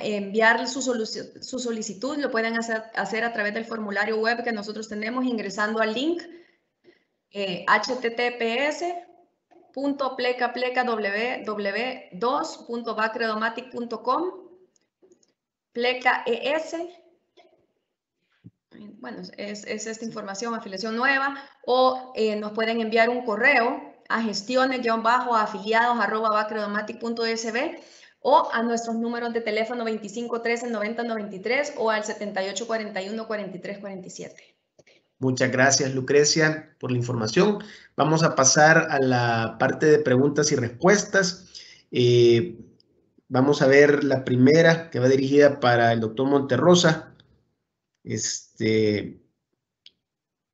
enviar su solicitud, lo pueden hacer a través del formulario web que nosotros tenemos ingresando al link https://www.bacredomatic.com pleca ES. Bueno, es esta información, afiliación nueva, o nos pueden enviar un correo a gestiones-afiliados@bacredomatic.sb o a nuestros números de teléfono 2513-9093 o al 7841-4347. Muchas gracias, Lucrecia, por la información. Vamos a pasar a la parte de preguntas y respuestas. Vamos a ver la primera, que va dirigida para el doctor Monterrosa.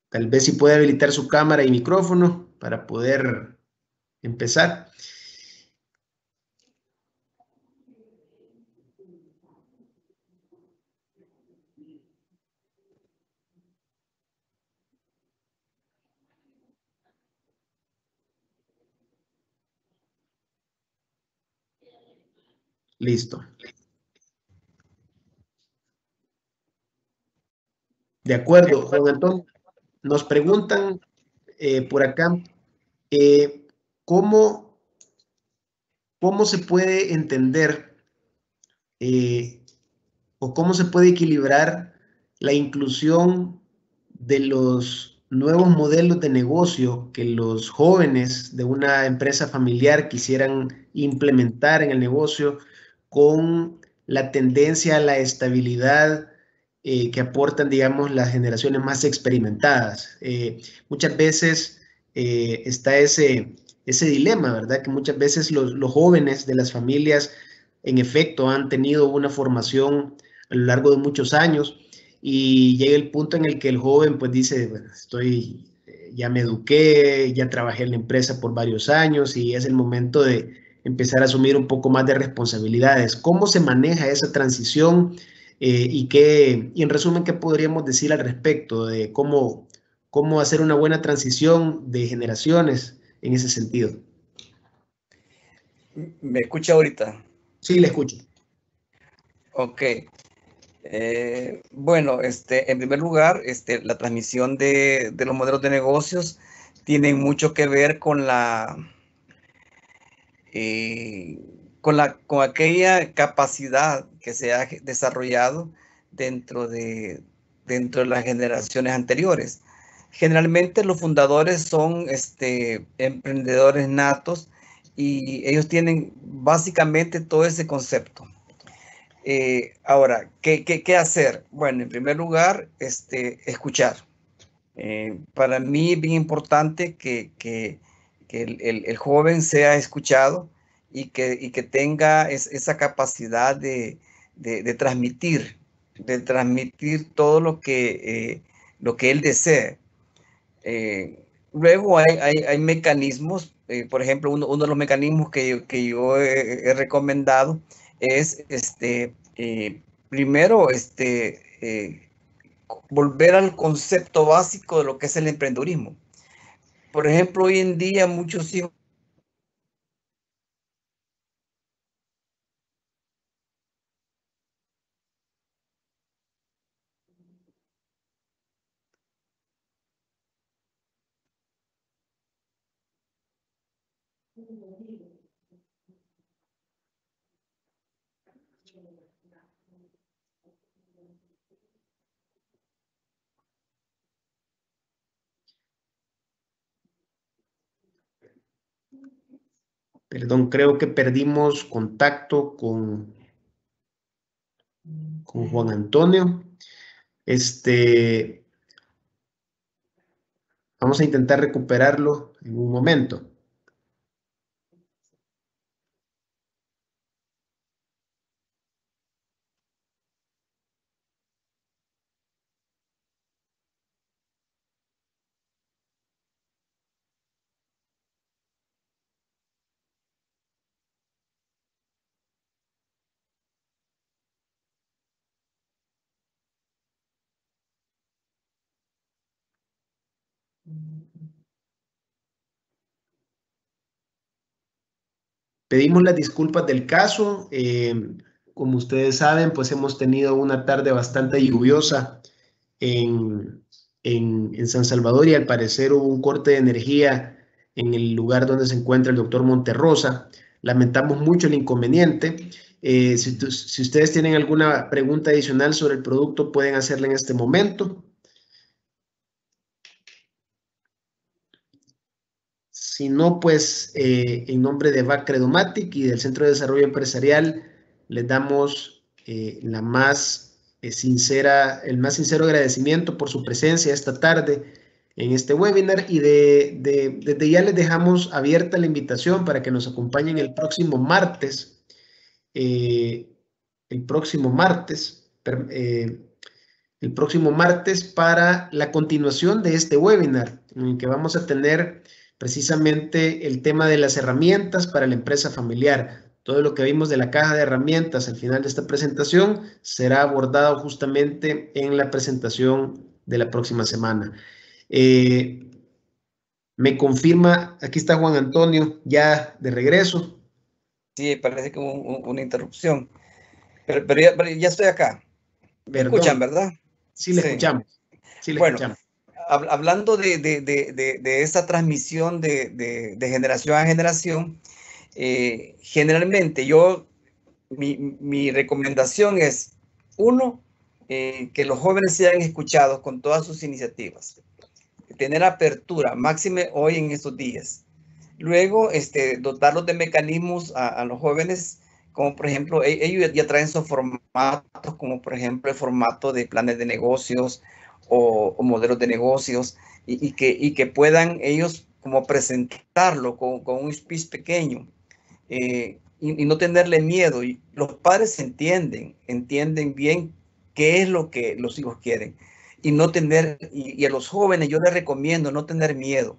Tal vez si puede habilitar su cámara y micrófono para poder empezar. Listo. De acuerdo, Juan Antonio. Nos preguntan por acá, ¿cómo se puede entender o cómo se puede equilibrar la inclusión de los nuevos modelos de negocio que los jóvenes de una empresa familiar quisieran implementar en el negocio con la tendencia a la estabilidad que aportan, digamos, las generaciones más experimentadas? Muchas veces está ese dilema, ¿verdad? Que muchas veces los jóvenes de las familias, en efecto, han tenido una formación a lo largo de muchos años y llega el punto en el que el joven pues dice, bueno, ya me eduqué, ya trabajé en la empresa por varios años y es el momento de empezar a asumir un poco más de responsabilidades. ¿Cómo se maneja esa transición y en resumen, qué podríamos decir al respecto de cómo hacer una buena transición de generaciones en ese sentido? ¿Me escucha ahorita? Sí, le escucho. Ok. Bueno, en primer lugar, la transmisión de los modelos de negocios tiene mucho que ver eh, con aquella capacidad que se ha desarrollado dentro dentro de las generaciones anteriores. Generalmente los fundadores son emprendedores natos y ellos tienen básicamente todo ese concepto. Ahora, ¿qué hacer? Bueno, en primer lugar, escuchar. Para mí es bien importante que el joven sea escuchado y que tenga esa capacidad de transmitir todo lo que él desee. Luego hay mecanismos, por ejemplo, uno de los mecanismos que yo he recomendado es primero volver al concepto básico de lo que es el emprendedurismo. Por ejemplo, hoy en día muchos hijos Perdón, creo que perdimos contacto con Juan Antonio. Vamos a intentar recuperarlo en un momento. Pedimos las disculpas del caso. Como ustedes saben, pues hemos tenido una tarde bastante lluviosa en San Salvador y al parecer hubo un corte de energía en el lugar donde se encuentra el doctor Monterrosa. Lamentamos mucho el inconveniente. Si ustedes tienen alguna pregunta adicional sobre el producto, pueden hacerla en este momento. Si no, pues en nombre de BAC Credomatic y del Centro de Desarrollo Empresarial, les damos el más sincero agradecimiento por su presencia esta tarde en este webinar y desde ya les dejamos abierta la invitación para que nos acompañen el próximo martes. El próximo martes para la continuación de este webinar, en el que vamos a tener precisamente el tema de las herramientas para la empresa familiar. Todo lo que vimos de la caja de herramientas al final de esta presentación será abordado justamente en la presentación de la próxima semana. Me confirma, aquí está Juan Antonio, ya de regreso. Sí, parece que hubo una interrupción, pero ya estoy acá. ¿Me escuchan, verdad? Sí, le escuchamos. Sí, le escuchamos. Hablando de esta transmisión de generación a generación, generalmente mi recomendación es, uno, que los jóvenes sean escuchados con todas sus iniciativas, tener apertura, máxime hoy en estos días. Luego, dotarlos de mecanismos a los jóvenes, como por ejemplo, ellos ya traen sus formatos, como por ejemplo el formato de planes de negocios o modelos de negocios, y que puedan ellos como presentarlo con un speech pequeño, y no tenerle miedo. Y los padres entienden bien qué es lo que los hijos quieren, y no tener, y a los jóvenes yo les recomiendo no tener miedo.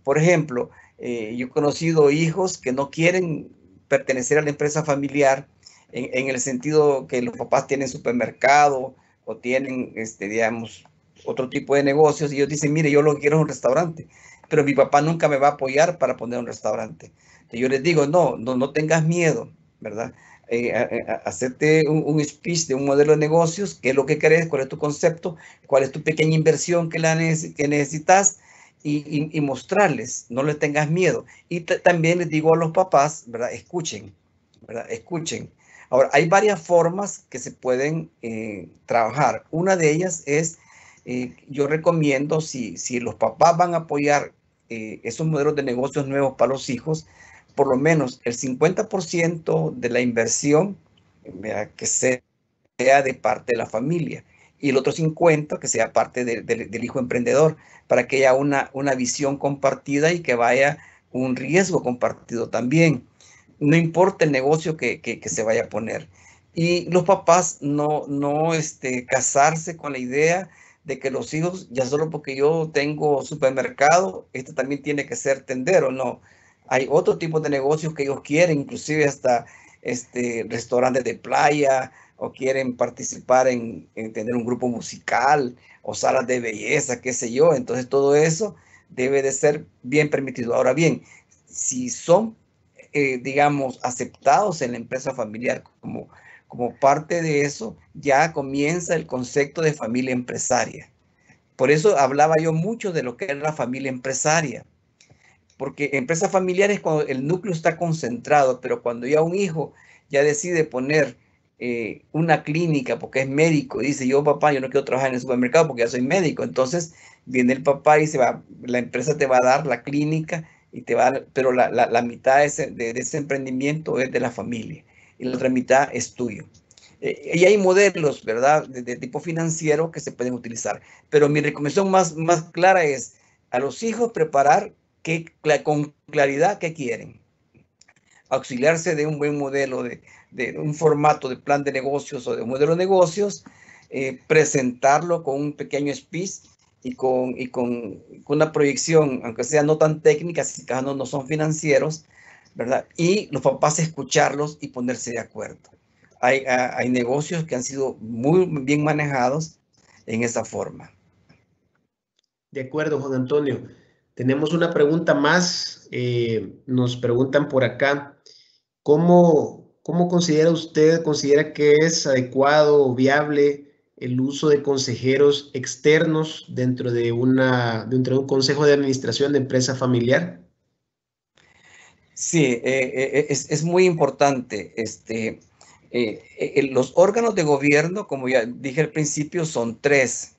Por ejemplo, yo he conocido hijos que no quieren pertenecer a la empresa familiar en el sentido que los papás tienen supermercado o tienen, digamos, otro tipo de negocios, y ellos dicen, mire, yo lo que quiero es un restaurante, pero mi papá nunca me va a apoyar para poner un restaurante. Entonces yo les digo, no tengas miedo, ¿verdad? Hacerte un speech de un modelo de negocios, qué es lo que querés, cuál es tu concepto, cuál es tu pequeña inversión que necesitas, y mostrarles, no les tengas miedo. Y también les digo a los papás, ¿verdad? Escuchen, ¿verdad? Escuchen. Ahora, hay varias formas que se pueden trabajar. Una de ellas es, yo recomiendo, si los papás van a apoyar esos modelos de negocios nuevos para los hijos, por lo menos el 50% de la inversión, que sea de parte de la familia, y el otro 50% que sea parte del hijo emprendedor, para que haya una visión compartida y que vaya un riesgo compartido también. No importa el negocio que se vaya a poner. Y los papás no casarse con la idea de que los hijos, ya solo porque yo tengo supermercado, también tiene que ser tendero. No, hay otro tipo de negocios que ellos quieren, inclusive hasta restaurantes de playa, o quieren participar en tener un grupo musical o salas de belleza, qué sé yo. Entonces todo eso debe de ser bien permitido. Ahora bien, si son, digamos, aceptados en la empresa familiar como parte de eso, ya comienza el concepto de familia empresaria. Por eso hablaba yo mucho de lo que es la familia empresaria, porque empresa familiar es cuando el núcleo está concentrado, pero cuando ya un hijo ya decide poner una clínica porque es médico, y dice, yo papá, yo no quiero trabajar en el supermercado porque ya soy médico, entonces viene el papá y la empresa te va a dar la clínica, y te va a dar, pero la mitad de ese emprendimiento es de la familia y la otra mitad es tuyo. Y hay modelos, ¿verdad?, de tipo financiero que se pueden utilizar, pero mi recomendación más clara es a los hijos preparar con claridad qué quieren, auxiliarse de un buen modelo, de un formato de plan de negocios o de modelo de negocios, presentarlo con un pequeño speech y con una proyección, aunque sea no tan técnica, si no son financieros, ¿verdad? Y los papás escucharlos y ponerse de acuerdo. Hay negocios que han sido muy bien manejados en esa forma. De acuerdo, Juan Antonio. Tenemos una pregunta más. Nos preguntan por acá, ¿cómo considera que es adecuado o viable el uso de consejeros externos dentro de un consejo de administración de empresa familiar? Sí, es muy importante. Los órganos de gobierno, como ya dije al principio, son tres.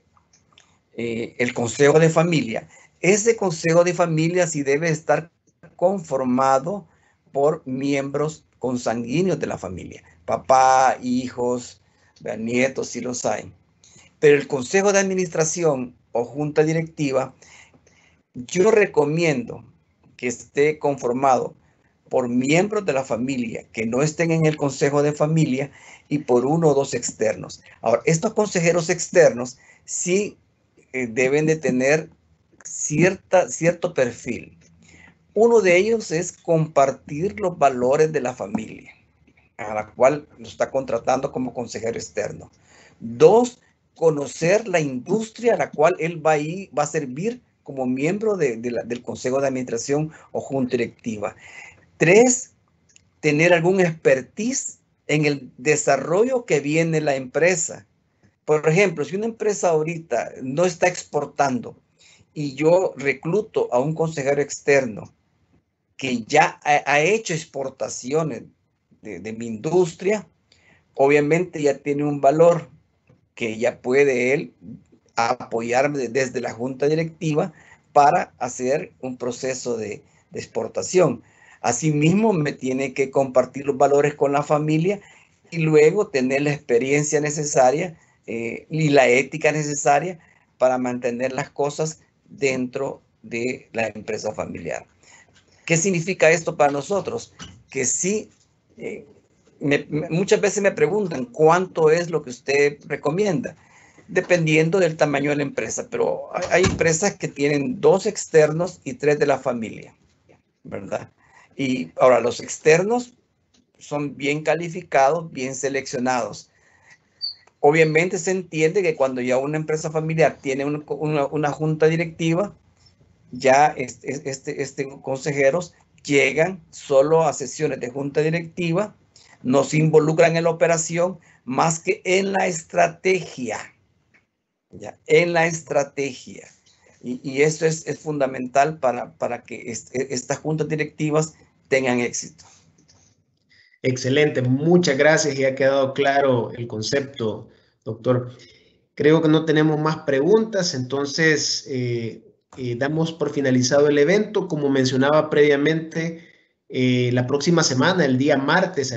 El Consejo de Familia. Ese Consejo de Familia sí debe estar conformado por miembros consanguíneos de la familia, papá, hijos, nietos, si los hay. Pero el Consejo de Administración o Junta Directiva, yo recomiendo que esté conformado por miembros de la familia que no estén en el Consejo de Familia y por uno o dos externos. Ahora, estos consejeros externos sí deben de tener cierto perfil. Uno de ellos es compartir los valores de la familia, a la cual lo está contratando como consejero externo. Dos, conocer la industria a la cual él va a servir como miembro del Consejo de Administración o Junta Directiva. Tres, tener algún expertise en el desarrollo que viene la empresa. Por ejemplo, si una empresa ahorita no está exportando y yo recluto a un consejero externo que ya ha hecho exportaciones de mi industria, obviamente ya tiene un valor que ya puede él apoyarme desde la junta directiva para hacer un proceso de exportación. Asimismo, me tiene que compartir los valores con la familia y luego tener la experiencia necesaria y la ética necesaria para mantener las cosas dentro de la empresa familiar. ¿Qué significa esto para nosotros? Que sí, muchas veces me preguntan cuánto es lo que usted recomienda, dependiendo del tamaño de la empresa, pero hay empresas que tienen 2 externos y 3 de la familia, ¿verdad? Y ahora los externos son bien calificados, bien seleccionados. Obviamente se entiende que cuando ya una empresa familiar tiene una junta directiva, ya consejeros llegan solo a sesiones de junta directiva, no se involucran en la operación más que en la estrategia, ¿ya? En la estrategia. Y eso es fundamental para que estas juntas directivas tengan éxito. Excelente, muchas gracias. Ya ha quedado claro el concepto, doctor. Creo que no tenemos más preguntas, entonces damos por finalizado el evento. Como mencionaba previamente, la próxima semana, el día martes,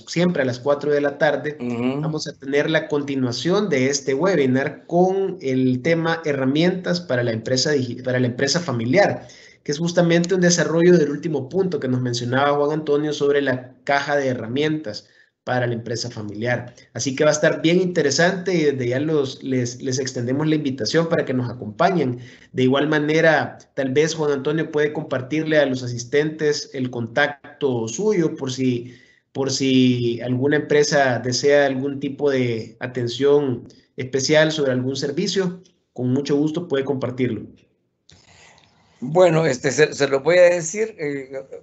siempre a las 4 de la tarde, vamos a tener la continuación de este webinar con el tema herramientas para la empresa familiar, que es justamente un desarrollo del último punto que nos mencionaba Juan Antonio sobre la caja de herramientas para la empresa familiar. Así que va a estar bien interesante y desde ya les extendemos la invitación para que nos acompañen. De igual manera, tal vez Juan Antonio puede compartirle a los asistentes el contacto suyo por si alguna empresa desea algún tipo de atención especial sobre algún servicio. Con mucho gusto puede compartirlo. Bueno, se lo voy a decir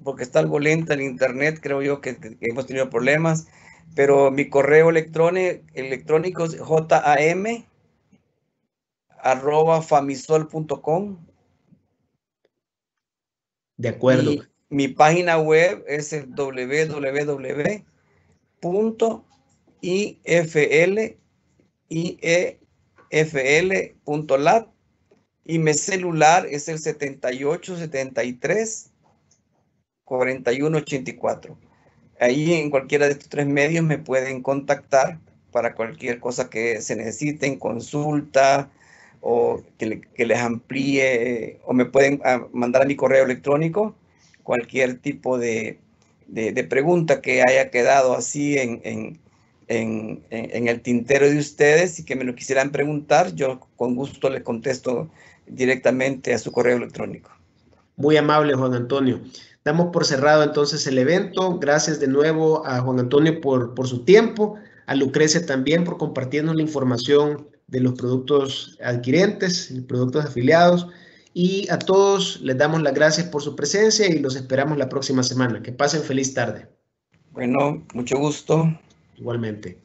porque está algo lenta el internet, creo yo que hemos tenido problemas, pero mi correo electrónico es jam@famisol.com. De acuerdo. Y mi página web es el www.ifl.lat y mi celular es el 7873-4184. Ahí en cualquiera de estos 3 medios me pueden contactar para cualquier cosa que se necesiten, consulta o que les amplíe, o me pueden mandar a mi correo electrónico cualquier tipo de pregunta que haya quedado así en el tintero de ustedes y que me lo quisieran preguntar. Yo con gusto les contesto directamente a su correo electrónico. Muy amable, Juan Antonio. Damos por cerrado entonces el evento. Gracias de nuevo a Juan Antonio por su tiempo, a Lucrecia también por compartirnos la información de los productos adquirentes, productos afiliados. Y a todos les damos las gracias por su presencia y los esperamos la próxima semana. Que pasen feliz tarde. Bueno, mucho gusto. Igualmente.